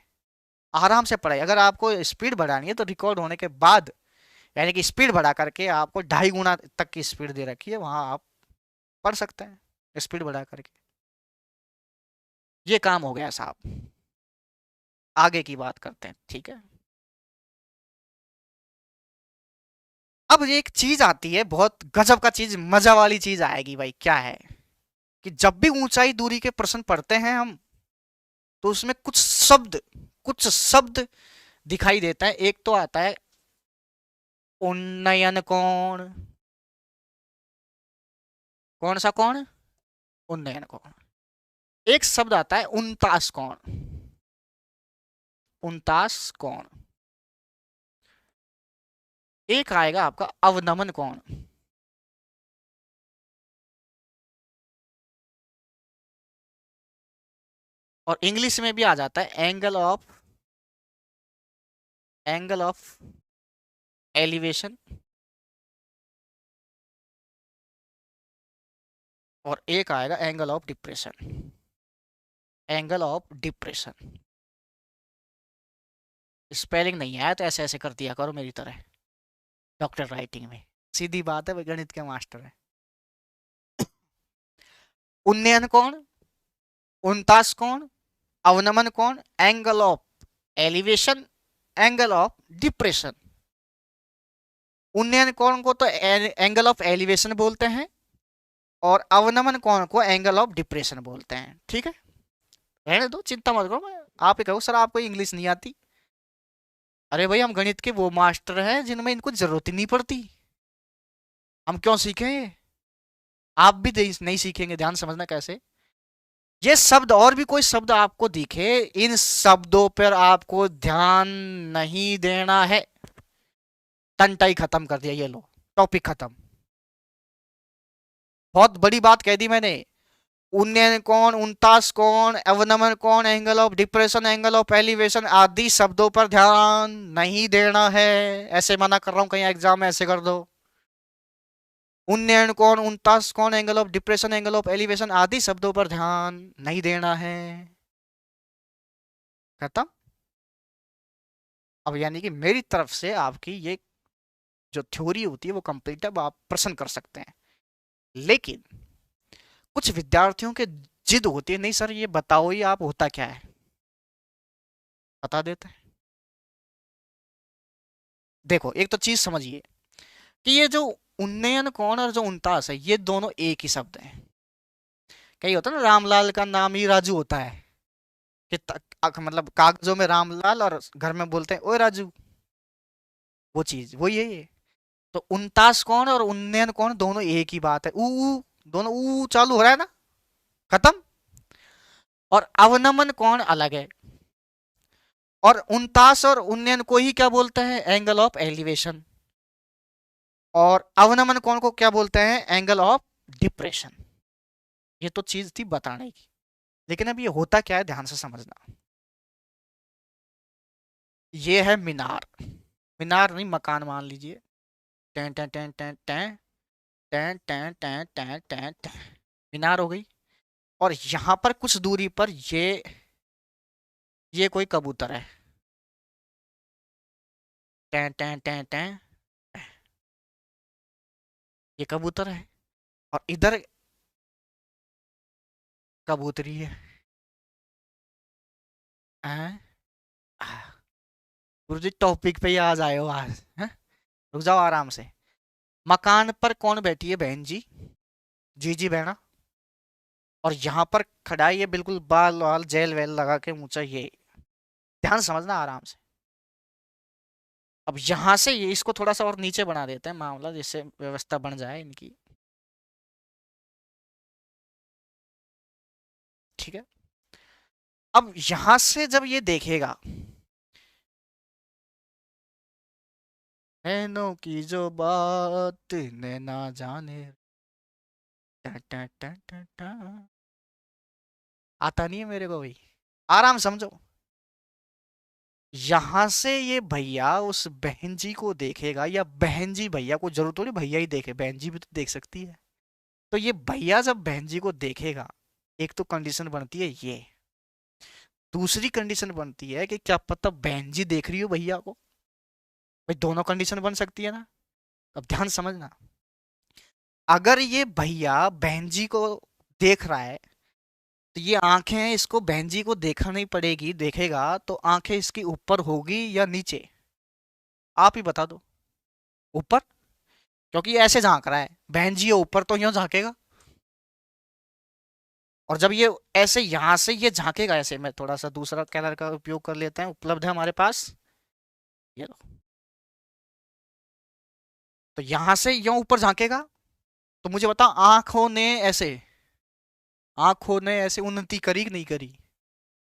आराम से पढ़ाई। अगर आपको स्पीड बढ़ानी है तो रिकॉर्ड होने के बाद, यानी कि स्पीड बढ़ा करके आपको 2.5 गुना तक की स्पीड दे रखी है, वहां आप पढ़ सकते हैं स्पीड बढ़ा करके। ये काम हो गया साहब, आगे की बात करते हैं, ठीक है। अब ये एक चीज आती है, बहुत गजब का चीज, मजा वाली चीज आएगी भाई। क्या है कि जब भी ऊंचाई दूरी के प्रश्न पढ़ते हैं हम, तो उसमें कुछ शब्द दिखाई देता है। एक तो आता है उन्नयन कोण। कौन सा कोण? उन्नयन कोण। एक शब्द आता है उनतास कोण। उनतास कोण। एक आएगा आपका अवनमन कोण। और इंग्लिश में भी आ जाता है एंगल ऑफ एलिवेशन। और एक आएगा angle of depression. Angle of depression. Spelling नहीं आया तो ऐसे ऐसे कर दिया करो मेरी तरह, डॉक्टर राइटिंग में। सीधी बात है, गणित के मास्टर है। उन्नयन कोण, उनतास कोण, अवनमन कोण, angle of elevation, angle of depression. उन्नयन कोण को तो एंगल ऑफ एलिवेशन बोलते हैं, और अवनमन कोण को एंगल ऑफ डिप्रेशन बोलते हैं। ठीक है, रहने दो, चिंता मत करो, मैं आप ही कहो सर आपको इंग्लिश नहीं आती। अरे भाई हम गणित के वो मास्टर हैं जिनमें इनको जरूरत ही नहीं पड़ती, हम क्यों सीखें ये? आप भी नहीं सीखेंगे, ध्यान समझना कैसे। ये शब्द और भी कोई शब्द आपको दिखे, इन शब्दों पर आपको ध्यान नहीं देना है। टंटाई खत्म कर दिया, ये लो टॉपिक खत्म। बहुत बड़ी बात कह दी मैंने। उन्नयन कोण, उनतास कोण, अवनमन कोण, angle of depression, angle of elevation आदि शब्दों पर ध्यान नहीं देना है। ऐसे मना कर रहा हूं, कहीं एग्जाम में ऐसे कर दो। उन्नयन कोण, उनतास कोण, angle of depression, angle of elevation आदि शब्दों पर ध्यान नहीं देना है। खत्म। अब यानी कि मेरी तरफ से आपकी ये जो थ्योरी होती है वो कंप्लीट है, अब आप प्रश्न कर सकते हैं। लेकिन कुछ विद्यार्थियों के जिद होती है, नहीं सर ये बताओ ही आप होता क्या है, बता देते हैं। देखो एक तो चीज समझिए कि ये जो उन्नयन कोण और जो उनतास है ये दोनों एक ही शब्द हैं। कहीं होता है ना रामलाल का नाम ही राजू होता है, कि मतलब कागजों में रामलाल और घर में बोलते हैं ओए राजू, वो चीज वही है ये। तो उनतास कोण और उन्नयन कोण दोनों एक ही बात है, ऊ दोनों ऊ चालू हो रहा है ना, खत्म। और अवनमन कोण अलग है, और उनतास और उन्नयन को ही क्या बोलते हैं, एंगल ऑफ एलिवेशन। और अवनमन कोण को क्या बोलते हैं, एंगल ऑफ डिप्रेशन। ये तो चीज थी बताने की, लेकिन अब ये होता क्या है ध्यान से समझना। ये है मीनार, मीनार नहीं मकान मान लीजिए। टें टें टें टें टें टें टें टें टें टें टें, मीनार हो गई। और यहां पर कुछ दूरी पर ये कोई कबूतर है, टें टें टें टें, ये कबूतर है। और इधर कबूतरी है। हैं? गुरुजी टॉपिक पे ही आ जाए हो आज, हैं? रुक जाओ आराम से। मकान पर कौन बैठी है, बहन जी, जी जी बहना। और यहाँ पर खड़ा है ये बिल्कुल बाल वाल जेल वेल लगा के ऊंचा, ये ध्यान समझना आराम से। अब यहां से ये इसको थोड़ा सा और नीचे बना देते हैं मामला, जिससे व्यवस्था बन जाए इनकी। ठीक है, अब यहां से जब ये देखेगा, नैनों की जो बात नैना जाने, टा टा टा टा टा। आता नहीं है मेरे को भाई, आराम समझो। यहां से ये भैया उस बहन जी को देखेगा, या बहन जी भैया को, जरूर थोड़ी भैया ही देखे, बहन जी भी तो देख सकती है। तो ये भैया जब बहन जी को देखेगा, एक तो कंडीशन बनती है ये, दूसरी कंडीशन बनती है कि क्या पता बहन जी देख रही हो भैया को। भाई दोनों कंडीशन बन सकती है ना। अब ध्यान समझना, अगर ये भैया बहन जी को देख रहा है, तो ये आंखें इसको बहन जी को देखनी पड़ेगी, देखेगा तो आंखें इसकी ऊपर होगी या नीचे, आप ही बता दो। ऊपर, क्योंकि ये ऐसे झांक रहा है, बहन जी ये ऊपर तो यूं झांकेगा। और जब ये ऐसे यहां से ये झांकेगा ऐसे, मैं थोड़ा सा दूसरा कलर का उपयोग कर लेते हैं, उपलब्ध है हमारे पास, ये लो। तो यहां से यूं ऊपर झांकेगा, तो मुझे बता आंखों ने ऐसे, आंखों ने ऐसे उन्नति करी कि नहीं करी,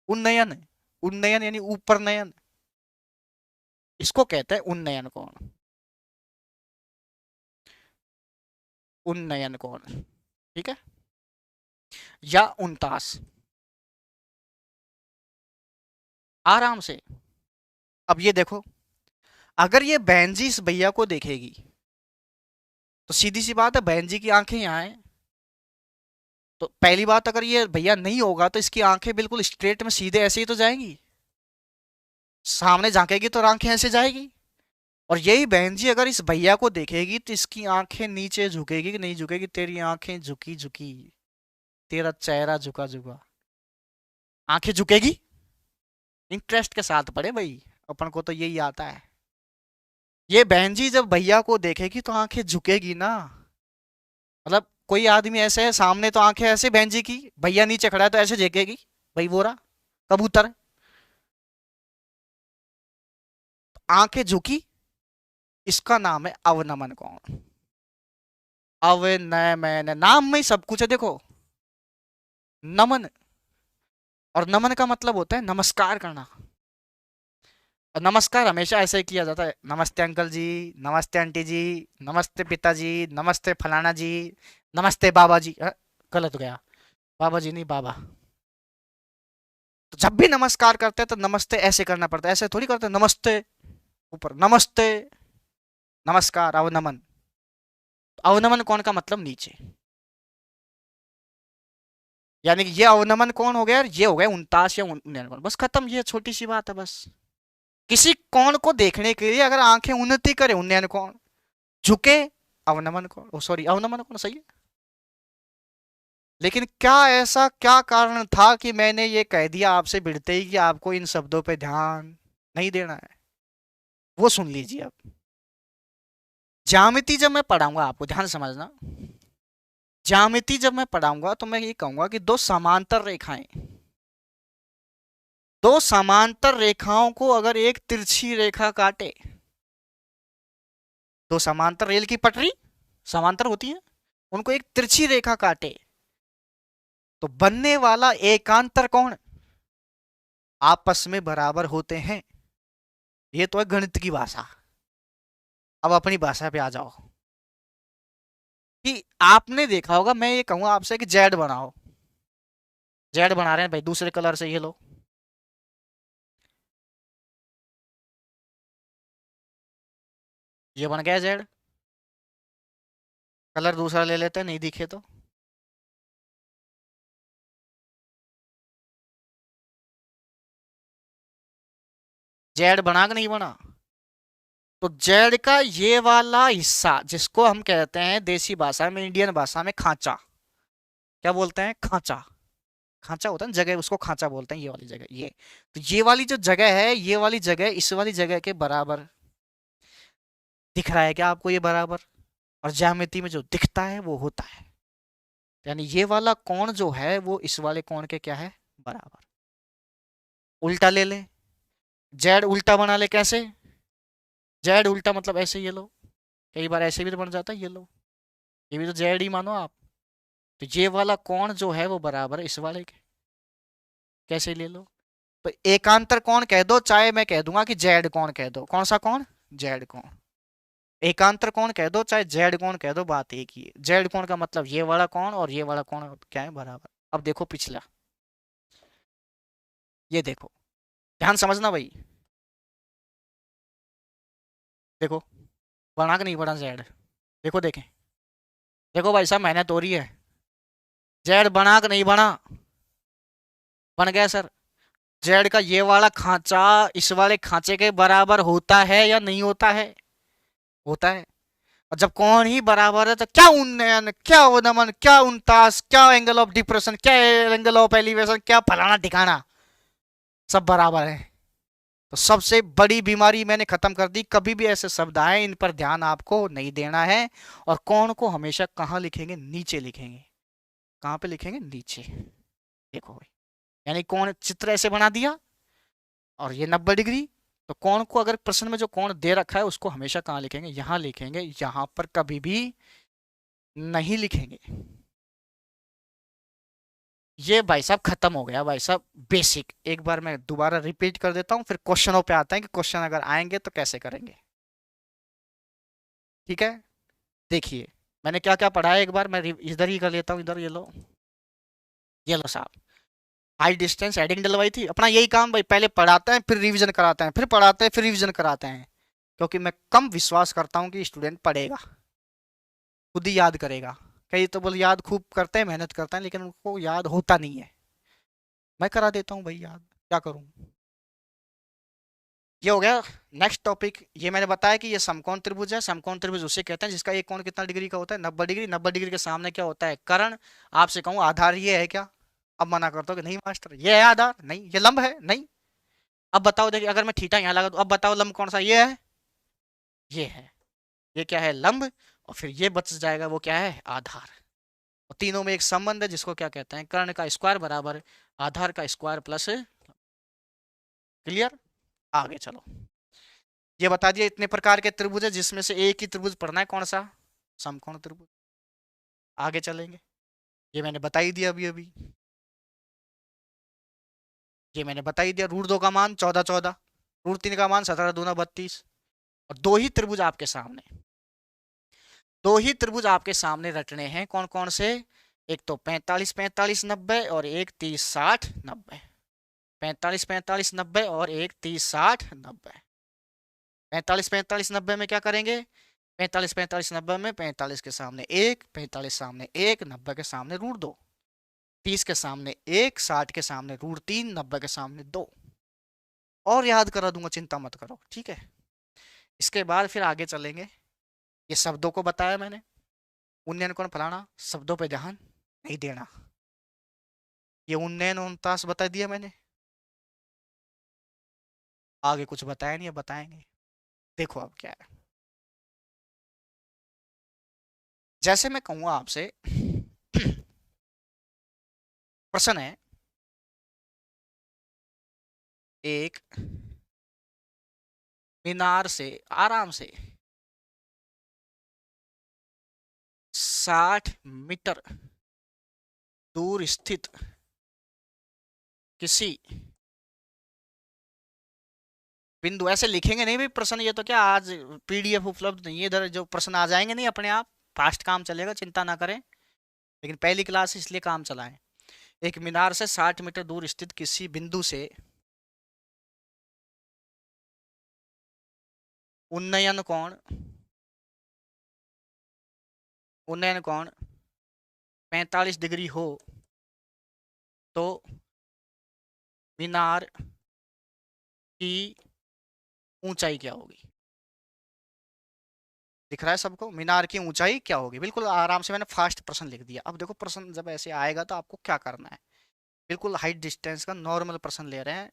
उन्नयन, उन्नयन यानी ऊपर नयन, इसको कहते हैं उन्नयन कोण, उन्नयन कोण। ठीक है, या उनतास, आराम से। अब ये देखो, अगर ये बहन जी इस भैया को देखेगी, तो सीधी सी बात है बहन जी की आंखें यहाँ हैं। तो पहली बात, अगर ये भैया नहीं होगा तो इसकी आंखें बिल्कुल स्ट्रेट में सीधे ऐसे ही तो जाएंगी, सामने झांकेगी तो आंखें ऐसे जाएगी। और यही बहन जी अगर इस भैया को देखेगी तो इसकी आंखें नीचे झुकेगी कि नहीं झुकेगी, तेरी आंखें झुकी झुकी, तेरा चेहरा झुका झुका, आंखें झुकेगी। इंटरेस्ट के साथ पढ़े भाई, अपन को तो यही आता है। ये बहन जी जब भैया को देखेगी तो आंखें झुकेगी ना, मतलब कोई आदमी ऐसे है, सामने तो आंखें ऐसे बहन जी की, भैया नीचे खड़ा है तो ऐसे झेकेगी, भाई वो रहा कबूतर है। आंखें झुकी, इसका नाम है अवनमन कोण। अवनमन, नाम में ही सब कुछ है देखो। नमन, और नमन का मतलब होता है नमस्कार करना। और नमस्कार हमेशा ऐसे ही किया जाता है, नमस्ते अंकल जी, नमस्ते आंटी जी, नमस्ते पिताजी, नमस्ते फलाना जी, नमस्ते बाबा जी। गलत गया, बाबा जी नहीं, बाबा। तो जब भी नमस्कार करते हैं तो नमस्ते ऐसे करना पड़ता है, ऐसे थोड़ी करते हैं नमस्ते ऊपर, नमस्ते, नमस्कार, अवनमन। अवनमन कौन का मतलब नीचे, यानी कि ये अवनमन कौन हो गया, ये हो गया 49 या 49 कोण। बस खत्म, ये छोटी सी बात है बस। किसी कोण को देखने के लिए अगर आंखें उन्नति करे 49 कोण, झुके अवनमन कोण, ओ सॉरी अवनमन कोण सही है। लेकिन क्या ऐसा क्या कारण था कि मैंने ये कह दिया आपसे भिड़ते ही कि आपको इन शब्दों पे ध्यान नहीं देना है, वो सुन लीजिए अब। ज्यामिति जब मैं पढ़ाऊंगा आपको, ध्यान से समझना, ज्यामिति जब मैं पढ़ाऊंगा तो मैं ये कहूंगा कि दो समांतर रेखाएं, दो समांतर रेखाओं को अगर एक तिरछी रेखा काटे, दो समांतर रेल की पटरी समांतर होती है, उनको एक तिरछी रेखा काटे तो बनने वाला एकांतर कोण आपस में बराबर होते हैं। ये तो है गणित की भाषा। अब अपनी भाषा पे आ जाओ कि आपने देखा होगा, मैं ये कहूंगा आपसे कि जेड बनाओ, जेड बना रहे हैं भाई दूसरे कलर से, ये लो, ये बन गया जेड। कलर दूसरा ले लेते हैं, नहीं दिखे तो। जेड बना कि नहीं बना? तो जेड का ये वाला हिस्सा जिसको हम कहते हैं देसी भाषा में, इंडियन भाषा में खांचा, क्या बोलते हैं, खांचा। खांचा होता है ना जगह, उसको खांचा बोलते हैं, ये वाली जगह, ये। तो ये वाली जो जगह है, ये वाली जगह इस वाली जगह के बराबर दिख रहा है क्या आपको, ये बराबर? और ज्यामिति में जो दिखता है वो होता है, यानी ये वाला कोण जो है वो इस वाले कोण के क्या है, बराबर। उल्टा ले ले, जेड उल्टा बना ले, कैसे? जेड उल्टा मतलब ऐसे, ये लो, कई बार ऐसे भी तो बन जाता है, ये लो, ये भी तो जेड ही मानो आप। तो ये वाला कोण जो है वो बराबर है इस वाले के, कैसे ले लो? तो एकांतर कोण कह दो, चाहे मैं कह दूंगा कि जेड कोण कह दो, कौन सा कोण, जेड कोण। एकांतर कोण कह दो चाहे जेड कोण कह दो, बात एक ही है। जेड कोण का मतलब ये वाला कोण और ये वाला कोण क्या है, बराबर। अब देखो पिछला, ये देखो, ध्यान समझना भाई, देखो बना कि नहीं बना जेड, देखो देखें, देखो भाई साहब मेहनत हो रही है, जेड बना कि नहीं बना, बन गया सर। जेड का ये वाला खांचा इस वाले खांचे के बराबर होता है या नहीं होता है? होता है। और जब कौन ही बराबर है तो क्या उन्नयन, क्या उन्नमन, क्या उनतास, क्या एंगल ऑफ डिप्रेशन, क्या एंगल ऑफ एलिवेशन, क्या फलाना ठिकाना, सब बराबर है। तो सबसे बड़ी बीमारी मैंने खत्म कर दी, कभी भी ऐसे शब्द आए इन पर ध्यान आपको नहीं देना है। और कौन को हमेशा कहाँ लिखेंगे, नीचे लिखेंगे। कहाँ पे लिखेंगे, नीचे। देखो भाई, यानी कौन चित्र ऐसे बना दिया और ये 90 डिग्री, तो कोण को अगर प्रश्न में जो कोण दे रखा है उसको हमेशा कहाँ लिखेंगे, यहां लिखेंगे, यहां पर कभी भी नहीं लिखेंगे। ये भाई साहब खत्म हो गया भाई साहब बेसिक। एक बार मैं दोबारा रिपीट कर देता हूं, फिर क्वेश्चनों पे आते हैं कि क्वेश्चन अगर आएंगे तो कैसे करेंगे। ठीक है, देखिए मैंने क्या क्या पढ़ा है, एक बार मैं इधर ही कर लेता हूँ, इधर ये लो साहब, हाई डिस्टेंस हेडिंग डलवाई थी। अपना यही काम भाई, पहले पढ़ाते हैं फिर रिवीजन कराते हैं, फिर पढ़ाते हैं फिर रिवीजन कराते हैं, क्योंकि मैं कम विश्वास करता हूँ कि स्टूडेंट पढ़ेगा, खुद ही याद करेगा। कई तो बोल याद खूब करते हैं, मेहनत करते हैं, लेकिन उनको याद होता नहीं है। मैं करा देता हूँ भाई याद, क्या करूँ। ये हो गया। नेक्स्ट टॉपिक, ये मैंने बताया कि ये समकोण त्रिभुज है। समकोण त्रिभुज उसे कहते हैं जिसका एक कोण कितना डिग्री का होता है, 90 डिग्री। 90 डिग्री के सामने क्या होता है, कर्ण। आपसे कहूँ आधार ये है क्या, अब मना करता हूँ कि नहीं मास्टर ये है आधार, नहीं ये लंब है, नहीं। अब बताओ, देखिए अगर मैं थीटा यहाँ लगा दूं, अब बताओ लंब कौन सा, ये है, ये है, ये क्या है, लंब। और फिर ये बच जाएगा, वो क्या है, आधार। और तीनों में एक संबंध है जिसको क्या कहते हैं, कर्ण का स्क्वायर बराबर आधार का स्क्वायर प्लस। क्लियर? आगे चलो, ये बता दिया इतने प्रकार के त्रिभुज है जिसमें से एक ही त्रिभुज पढ़ना है, कौन सा? समकोण त्रिभुज। आगे चलेंगे, ये मैंने बता ही दिया अभी अभी, ये मैंने बता ही दिया। रूट 2 का मान 14 14, रूट 3 का मान 17 दूना 32, और दो ही त्रिभुज आपके सामने, दो ही त्रिभुज आपके सामने रटने हैं, कौन कौन से? एक तो 45 45 90 और एक 30 60 90। 45 45 90 और एक 30 60 90। 45 45 90 में क्या करेंगे? 45 45 90 में 45 के सामने एक, 45 सामने एक, 90 के सामने रूट 2, 30 के सामने एक, 60 के सामने रूट 3, 90 के सामने 2। और याद करा दूंगा, चिंता मत करो, ठीक है। इसके बाद फिर आगे चलेंगे, ये शब्दों को बताया मैंने, उन्नयन कोण फलाना, शब्दों पे ध्यान नहीं देना। ये उन्नयन 49 बता दिया मैंने, आगे कुछ बताया नहीं, अब बताएंगे। देखो अब क्या है, जैसे मैं कहूंगा आपसे प्रश्न है, एक मीनार से आराम से 60 मीटर दूर स्थित किसी बिंदु, ऐसे लिखेंगे नहीं भाई प्रश्न, ये तो क्या आज पीडीएफ उपलब्ध नहीं है इधर, जो प्रश्न आ जाएंगे नहीं अपने आप, फास्ट काम चलेगा, चिंता ना करें, लेकिन पहली क्लास इसलिए काम चलाएं। एक मीनार से 60 मीटर दूर स्थित किसी बिंदु से उन्नयन कोण, उन्नयन कोण 45 डिग्री हो तो मीनार की ऊंचाई क्या होगी? दिख रहा है सबको? मीनार की ऊंचाई क्या होगी? बिल्कुल आराम से मैंने फास्ट प्रश्न लिख दिया। अब देखो प्रश्न जब ऐसे आएगा तो आपको क्या करना है, बिल्कुल हाइट डिस्टेंस का नॉर्मल प्रश्न ले रहे हैं,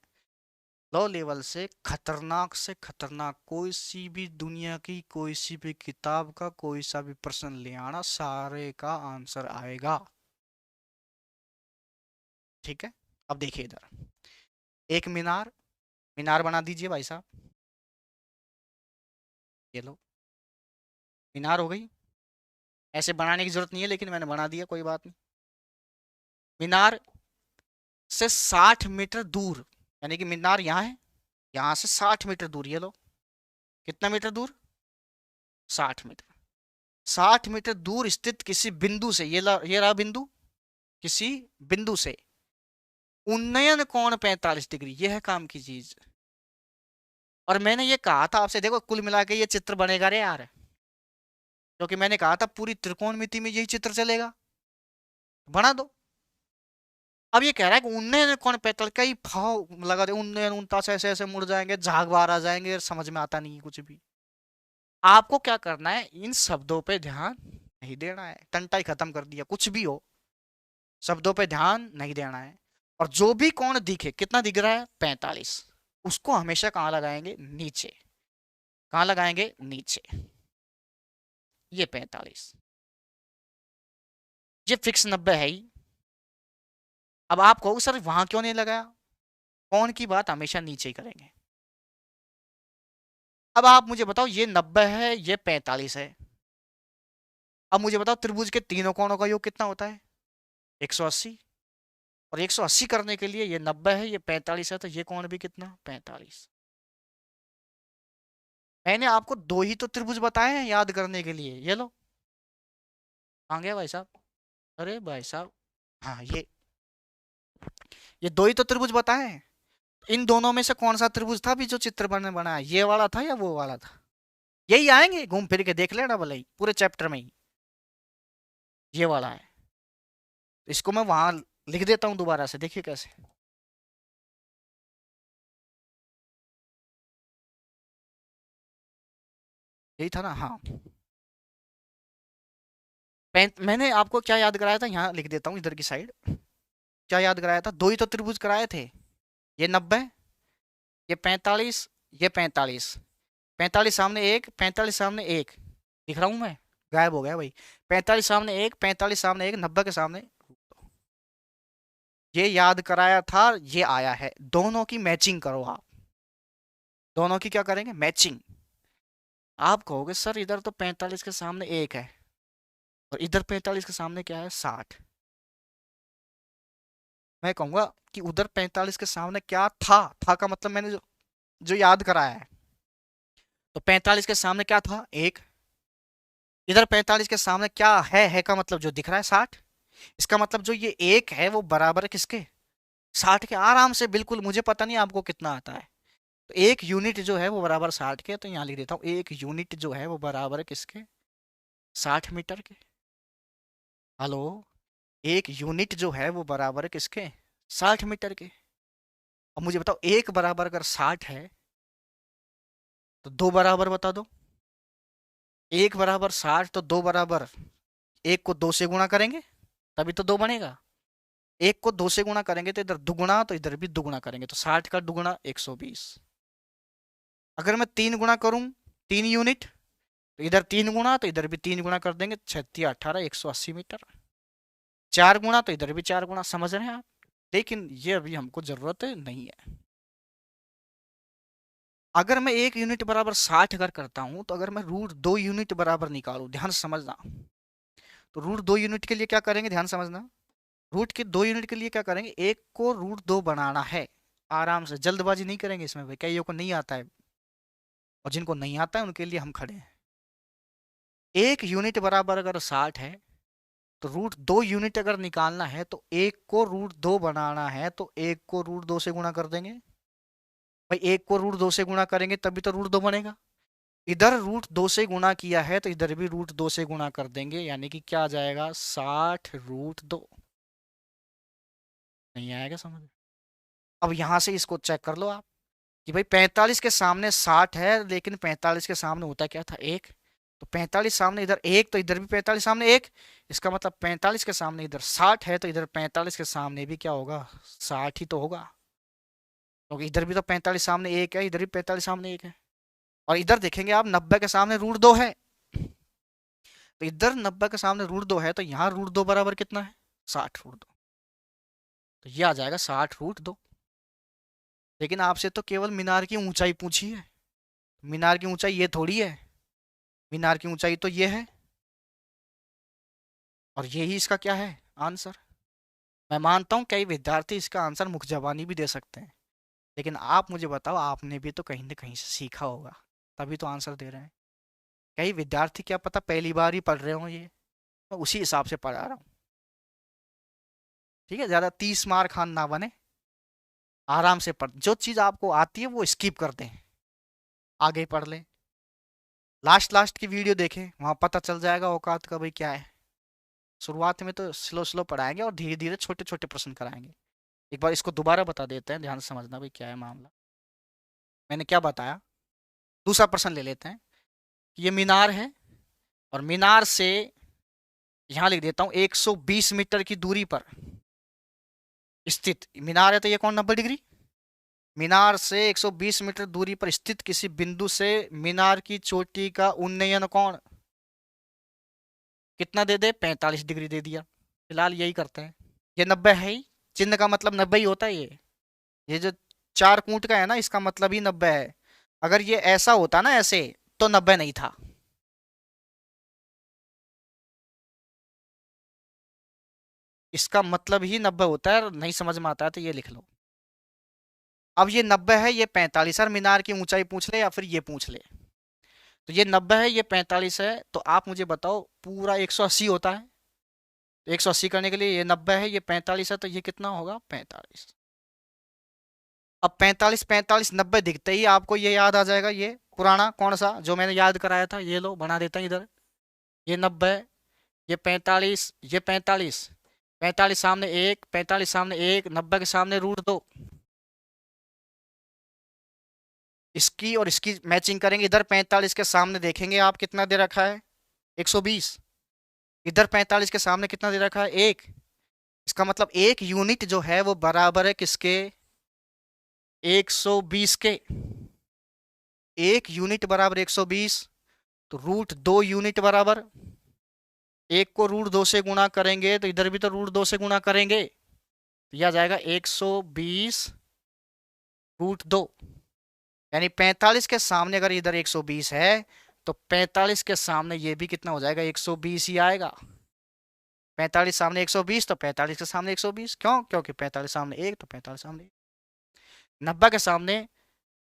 लो लेवल से खतरनाक कोई सी भी दुनिया की कोई सी भी किताब का कोई सा भी प्रश्न ले आना, सारे का आंसर आएगा, ठीक है। अब देखिए इधर, एक मीनार, मीनार बना दीजिए भाई साहब, ये लो मीनार हो गई, ऐसे बनाने की जरूरत नहीं है लेकिन मैंने बना दिया, कोई बात नहीं। मीनार से 60 मीटर दूर, यानी कि मीनार यहाँ है, यहाँ से 60 मीटर दूर, ये लो कितना मीटर दूर? 60 मीटर। 60 मीटर दूर स्थित किसी बिंदु से, ये रहा बिंदु, किसी बिंदु से उन्नयन कोण 45 डिग्री, ये है काम की चीज। और मैंने ये कहा था आपसे, देखो कुल मिला के ये चित्र बनेगा रे यार, क्योंकि मैंने कहा था पूरी त्रिकोणमिति में यही चित्र चलेगा, बना दो। अब ये कह रहा है कि उन्नयन कोण 45, कई भाव लगा दे, उन्नयन 49 ऐसे ऐसे मुड़ जाएंगे, झाग बाहर आ जाएंगे, समझ में आता नहीं है कुछ भी। आपको क्या करना है, इन शब्दों पे ध्यान नहीं देना है, टंटा ही खत्म कर दिया, कुछ भी हो शब्दों पे ध्यान नहीं देना है। और जो भी कोण दिखे, कितना दिख रहा है? 45, उसको हमेशा कहाँ लगाएंगे? नीचे। कहाँ लगाएंगे? नीचे। ये 45, ये फिक्स 90 है ही। अब आप कहोगे सर वहां क्यों नहीं लगाया? कोण की बात हमेशा नीचे ही करेंगे। अब आप मुझे बताओ, ये 90 है, ये 45 है, अब मुझे बताओ त्रिभुज के तीनों कोणों का योग कितना होता है? 180। और 180 करने के लिए ये 90 है, ये 45 है, तो ये कोण भी कितना? 45। मैंने आपको दो ही तो त्रिभुज बताए हैं याद करने के लिए, ये लो। कहाँ गया भाई साहब? अरे भाई साहब, हाँ ये दो ही तो त्रिभुज बताए हैं। इन दोनों में से कौन सा त्रिभुज था भी जो चित्र बने बनाया, ये वाला था या वो वाला था? यही आएंगे, घूम फिर के देख लेना भले ही पूरे चैप्टर में ही, ये वाला है। इसको मैं वहां लिख देता हूं दोबारा से, देखिए कैसे। यही था ना? हाँ, मैंने आपको क्या याद कराया था, यहाँ लिख देता हूँ इधर की साइड। क्या याद कराया था? दो ही तो त्रिभुज कराए थे, ये 90, ये 45, ये 45। 45 सामने एक, 45 सामने एक, दिख रहा हूं मैं? गायब हो गया भाई। 45 सामने एक, 45 सामने एक, 90 के सामने। ये याद कराया था, ये आया है। दोनों की मैचिंग करो आप। दोनों की क्या करेंगे? मैचिंग। आप कहोगे सर इधर तो 45 के सामने एक है और इधर 45 के सामने क्या है? 60। मैं कहूंगा कि उधर 45 के सामने क्या था का मतलब मैंने जो याद कराया है। तो 45 के सामने क्या था? एक। इधर 45 के सामने क्या है का मतलब जो दिख रहा है 60। इसका मतलब जो ये एक है वो बराबर है किसके? 60 के। आराम से बिल्कुल, मुझे पता नहीं आपको कितना आता है। तो एक यूनिट जो है वो बराबर 60 के, तो यहाँ लिख देता हूँ एक यूनिट जो है वो बराबर है किसके? 60 मीटर के। हेलो। एक यूनिट जो है वो बराबर है किसके? 60 मीटर के। अब मुझे बताओ एक बराबर अगर 60 है तो दो बराबर बता दो। एक बराबर 60 तो दो बराबर, एक को दो से गुणा करेंगे तभी तो दो बनेगा। एक को दो से गुणा करेंगे तो इधर दुगुना, तो इधर भी दुगुना करेंगे तो 60 का दुगुना 120। अगर मैं तीन गुणा करूं, 3 यूनिट, तो इधर 3 गुणा तो इधर भी 3 गुणा कर देंगे, 36 18 180 मीटर। 4 गुणा तो इधर भी 4 गुणा। समझ रहे हैं आप? लेकिन ये अभी हमको जरूरत नहीं है। अगर मैं एक यूनिट बराबर 60 अगर करता हूं तो अगर मैं रूट 2 यूनिट बराबर निकालूं, ध्यान से समझना, तो रूट 2 यूनिट के लिए क्या करेंगे? ध्यान समझना। रूट के 2 यूनिट के लिए क्या करेंगे? एक को रूट 2 बनाना है। आराम से, जल्दबाजी नहीं करेंगे इसमें भाई, कईयों को नहीं आता है और जिनको नहीं आता है उनके लिए हम खड़े हैं। एक यूनिट बराबर अगर 60 है तो रूट 2 यूनिट अगर निकालना है तो एक को रूट 2 बनाना है, तो एक को रूट 2 से गुणा कर देंगे। भाई एक को रूट 2 से गुणा करेंगे तभी तो रूट 2 बनेगा। इधर रूट 2 से गुणा किया है तो इधर भी रूट 2 से गुणा कर देंगे, यानी कि क्या आ जाएगा? 60 √2। नहीं आएगा समझ? अब यहां से इसको चेक कर लो आप कि भाई 45 के सामने 60 है, लेकिन 45 के सामने होता क्या था? एक। तो 45 सामने इधर एक, तो इधर भी 45 सामने एक। इसका मतलब 45 के सामने इधर 60 है, तो इधर 45 के सामने भी क्या होगा? 60 ही तो होगा, क्योंकि इधर भी तो 45 सामने एक है, इधर भी 45 सामने एक है। और इधर देखेंगे आप 90 के सामने रूट 2 है, तो इधर 90 के सामने रूट 2 है, तो यहाँ रूट 2 बराबर कितना है? 60 √2। तो ये आ जाएगा 60 √2। लेकिन आपसे तो केवल मीनार की ऊंचाई पूछी है। मीनार की ऊंचाई ये थोड़ी है, मीनार की ऊंचाई तो ये है, और यही इसका क्या है? आंसर। मैं मानता हूँ कई विद्यार्थी इसका आंसर मुख जबानी भी दे सकते हैं, लेकिन आप मुझे बताओ, आपने भी तो कहीं ना कहीं से सीखा होगा, तभी तो आंसर दे रहे हैं। कई विद्यार्थी क्या पता पहली बार ही पढ़ रहे हो ये, मैं उसी हिसाब से पढ़ा रहा हूँ। ठीक है, ज़्यादा 30 मार खान ना बने। आराम से पढ़, जो चीज़ आपको आती है वो स्किप कर दें, आगे पढ़ लें। लास्ट लास्ट की वीडियो देखें, वहाँ पता चल जाएगा औकात का भाई क्या है। शुरुआत में तो स्लो स्लो पढ़ाएंगे और धीरे धीरे छोटे छोटे प्रश्न कराएंगे। एक बार इसको दोबारा बता देते हैं, ध्यान से समझना भाई क्या है मामला। मैंने क्या बताया? दूसरा प्रश्न ले लेते हैं कि ये मीनार है और मीनार से यहाँ लिख देता हूँ 120 मीटर की दूरी पर स्थित मीनार है, तो ये कौन 90 डिग्री? मीनार से 120 मीटर दूरी पर स्थित किसी बिंदु से मीनार की चोटी का उन्नयन कोण कितना दे दे? 45 डिग्री दे दिया। फिलहाल यही करते हैं। ये 90 है ही, चिन्ह का मतलब 90 ही होता है। ये जो चार कूट का है ना, इसका मतलब ही 90 है। अगर ये ऐसा होता ना, ऐसे, तो 90 नहीं था। इसका मतलब ही 90 होता है, और नहीं समझ में आता है तो ये लिख लो। अब ये 90 है, ये 45 है, और मीनार की ऊंचाई पूछ ले या फिर ये पूछ ले, तो ये 90 है, ये 45 है, तो आप मुझे बताओ पूरा 180 होता है। 180 करने के लिए ये 90 है, ये 45 है, तो ये कितना होगा? 45। अब 45 45 90 दिखते ही आपको ये याद आ जाएगा, ये पुराना कौन सा जो मैंने याद कराया था, ये लो बना देता हूं इधर। ये 90, ये 45, ये 45। 45 सामने एक, 45 सामने एक, 90 के सामने √2। इसकी और इसकी मैचिंग करेंगे। इधर 45 के सामने देखेंगे आप कितना दे रखा है? 120। इधर 45 के सामने कितना दे रखा है? एक। इसका मतलब एक यूनिट जो है वो बराबर है किसके? 120 के। एक यूनिट बराबर 120, तो √2 यूनिट बराबर एक को √2 से गुणा करेंगे तो इधर भी तो √2 से गुणा करेंगे, तो यह आ जाएगा 120 √2। यानी 45 के सामने अगर इधर 120 है तो 45 के सामने ये भी कितना हो जाएगा, 120 ही आएगा। 45 सामने 120 तो 45 के सामने 120, क्यों? क्योंकि 45 सामने 1 तो 45 सामने 1। 90 के सामने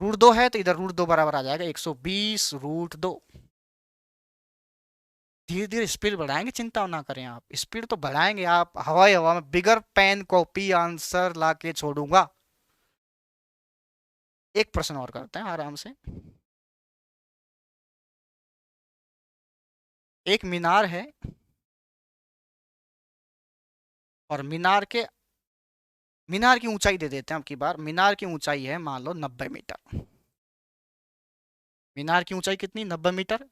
√2 है तो इधर √2 बराबर आ जाएगा 120 √2। धीरे धीरे स्पीड बढ़ाएंगे, चिंता ना करें आप, स्पीड तो बढ़ाएंगे आप, हवाई हवा में बिगर पेन कॉपी आंसर ला के छोड़ूंगा। एक प्रश्न और करते हैं आराम से। एक मीनार है और मीनार की ऊंचाई दे देते हैं अब की बार। मीनार की ऊंचाई है मान लो 90 मीटर। मीनार की ऊंचाई कितनी, 90 मीटर।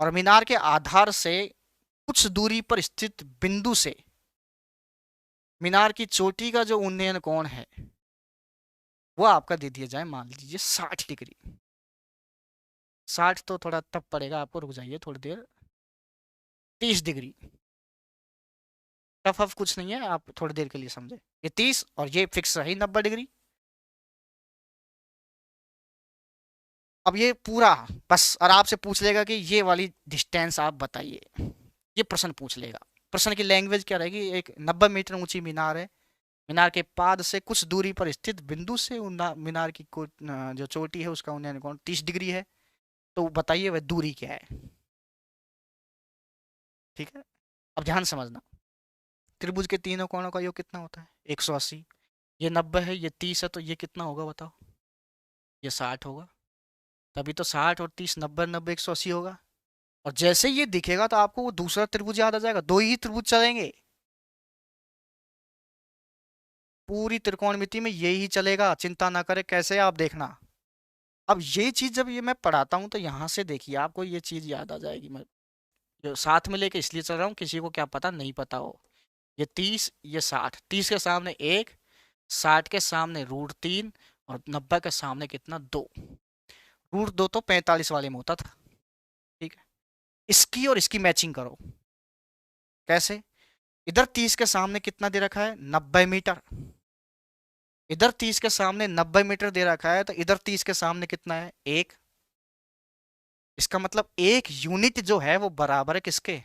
और मीनार के आधार से कुछ दूरी पर स्थित बिंदु से मीनार की चोटी का जो उन्नयन कोण है वो आपका दे दिया जाए, मान लीजिए 60 डिग्री। 60 तो थोड़ा तब पड़ेगा आपको, रुक जाइए थोड़ी देर। 30 डिग्री। टफ कुछ नहीं है, आप थोड़ी देर के लिए समझे। ये 30 और ये फिक्स रही 90 डिग्री। अब ये पूरा बस और आपसे पूछ लेगा कि ये वाली डिस्टेंस आप बताइए, ये प्रश्न पूछ लेगा। प्रश्न की लैंग्वेज क्या रहेगी, एक 90 मीटर ऊंची मीनार है, मीनार के पाद से कुछ दूरी पर स्थित बिंदु से मीनार की जो चोटी है उसका उन्नयन कोण 30 डिग्री है, तो बताइए वह दूरी क्या है। ठीक है, अब ध्यान समझना। त्रिभुज के तीनों कोणों का योग कितना होता है, 180। ये 90 है, ये 30 है, तो ये कितना होगा बताओ, ये 60 होगा। तभी तो 60 और 30, 90 90 180 होगा। और जैसे ये दिखेगा तो आपको वो दूसरा त्रिभुज याद आ जाएगा, दो ही त्रिभुज चलेंगे पूरी त्रिकोणमिति में, यही चलेगा, चिंता ना करें। कैसे आप देखना, अब ये चीज जब ये मैं पढ़ाता हूं तो यहां से देखिए आपको ये चीज याद आ जाएगी। मैं जो साथ में लेके इसलिए चल रहा हूँ, किसी को क्या पता नहीं पता हो। ये 30, ये 60, 30 के सामने 1, 60 के सामने √3 और 90 के सामने कितना, 2। √2 तो 45 वाले में होता था। ठीक है, इसकी और इसकी मैचिंग करो। कैसे, इधर 30 के सामने कितना दे रखा है, 90 मीटर। इधर 30 के सामने 90 मीटर दे रखा है, तो इधर 30 के सामने कितना है, 1। इसका मतलब 1 यूनिट जो है वो बराबर है किसके,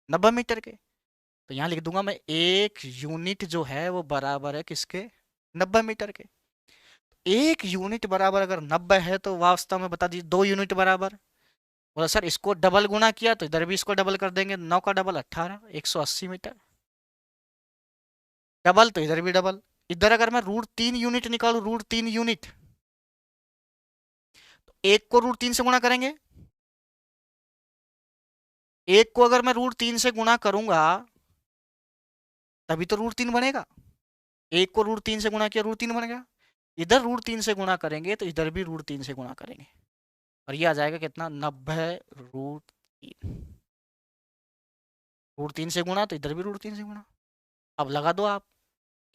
90 मीटर के। तो यहां लिख दूंगा मैं, 1 यूनिट जो है वो बराबर है किसके, 90 मीटर के। 1 यूनिट बराबर अगर 90 है तो वास्तव में बता दीजिए 2 यूनिट बराबर। बोला सर इसको डबल गुना किया तो इधर भी इसको डबल कर देंगे, 9 का डबल 18, 180 मीटर। डबल तो इधर भी डबल। इधर अगर मैं √3 यूनिट निकालू, √3 यूनिट, तो 1 को √3 से गुणा करेंगे। 1 को अगर मैं √3 से गुणा करूंगा तभी तो √3 बनेगा। 1 को √3 से गुणा किया, √3 बन गया। इधर √3 से गुणा करेंगे तो इधर भी √3 से गुणा करेंगे, और ये आ जाएगा कितना, 90 √3। √3 से गुणा तो इधर भी √3 से गुणा। अब लगा दो आप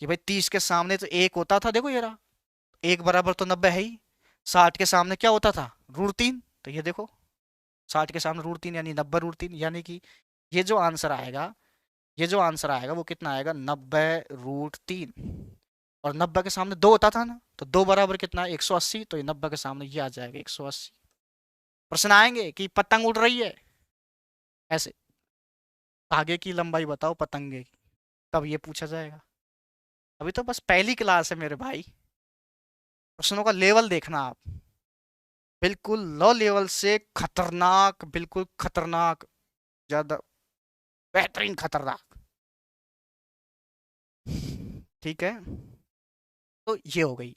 कि भाई 30 के सामने तो 1 होता था, देखो ये रहा, 1 बराबर तो 90 है ही। 60 के सामने क्या होता था, √3, तो ये देखो 60 के सामने √3 यानी 90 √3, यानी कि ये जो आंसर आएगा, ये जो आंसर आएगा वो कितना आएगा, 90 √3। और 90 के सामने 2 होता था ना, तो 2 बराबर कितना है, 180, तो ये 90 के सामने ये आ जाएगा 180। प्रश्न आएंगे कि पतंग उड़ रही है, ऐसे धागे की लंबाई बताओ पतंगे की, तब ये पूछा जाएगा। अभी तो बस पहली क्लास है मेरे भाई, प्रश्नों का लेवल देखना आप, बिल्कुल लो लेवल से खतरनाक, बिल्कुल खतरनाक, ज्यादा बेहतरीन खतरनाक। ठीक है, तो ये हो गई।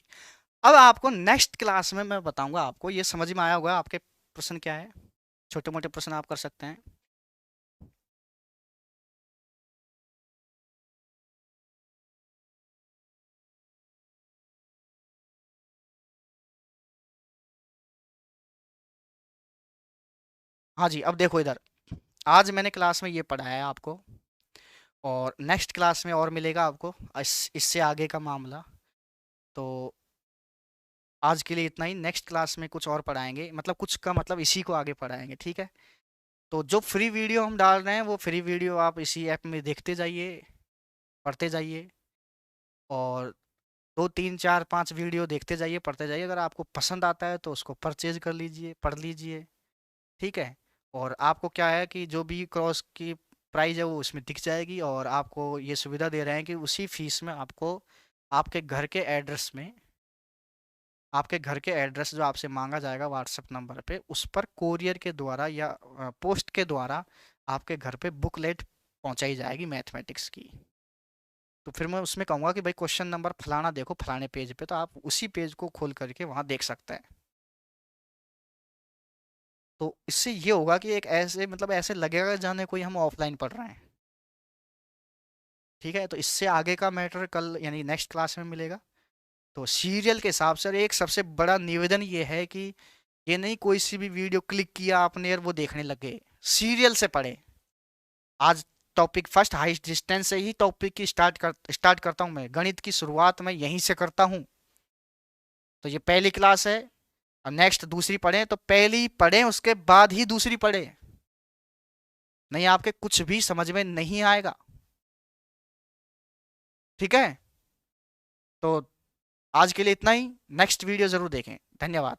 अब आपको नेक्स्ट क्लास में मैं बताऊंगा, आपको ये समझ में आया होगा आपके प्रश्न क्या है, छोटे मोटे प्रश्न आप कर सकते हैं। हाँ जी, अब देखो इधर, आज मैंने क्लास में ये पढ़ाया आपको, और नेक्स्ट क्लास में और मिलेगा आपको इससे आगे का मामला। तो आज के लिए इतना ही, नेक्स्ट क्लास में कुछ और पढ़ाएंगे, मतलब कुछ का मतलब इसी को आगे पढ़ाएंगे, ठीक है। तो जो फ्री वीडियो हम डाल रहे हैं वो फ्री वीडियो आप इसी ऐप में देखते जाइए, पढ़ते जाइए, और 2 3 4 5 वीडियो देखते जाइए, पढ़ते जाइए। अगर आपको पसंद आता है तो उसको परचेज कर लीजिए, पढ़ लीजिए, ठीक है। और आपको क्या है कि जो भी क्रॉस की प्राइस है वो उसमें दिख जाएगी, और आपको ये सुविधा दे रहे हैं कि उसी फीस में आपको आपके घर के एड्रेस में, आपके घर के एड्रेस जो आपसे मांगा जाएगा व्हाट्सएप नंबर पे, उस पर कोरियर के द्वारा या पोस्ट के द्वारा आपके घर पे बुकलेट पहुंचाई जाएगी मैथमेटिक्स की। तो फिर मैं उसमें कहूँगा कि भाई क्वेश्चन नंबर फलाना देखो फलाने पेज पे, तो आप उसी पेज को खोल करके वहाँ देख सकते हैं। तो इससे ये होगा कि एक ऐसे मतलब ऐसे लगेगा जाने कोई हम ऑफलाइन पढ़ रहे हैं, ठीक है। तो इससे आगे का मैटर कल यानी नेक्स्ट क्लास में मिलेगा। तो सीरियल के हिसाब से, और एक सबसे बड़ा निवेदन ये है कि ये नहीं कोई सी भी वीडियो क्लिक किया आपने और वो देखने लगे, सीरियल से पढ़े। आज टॉपिक फर्स्ट हाइस्ट डिस्टेंस से ही टॉपिक की स्टार्ट करता हूँ मैं, गणित की शुरुआत मैं यहीं से करता हूँ। तो ये पहली क्लास है, और नेक्स्ट दूसरी पढ़ें तो पहली पढ़ें उसके बाद ही दूसरी पढ़ें, नहीं आपके कुछ भी समझ में नहीं आएगा, ठीक है। तो आज के लिए इतना ही, नेक्स्ट वीडियो जरूर देखें, धन्यवाद।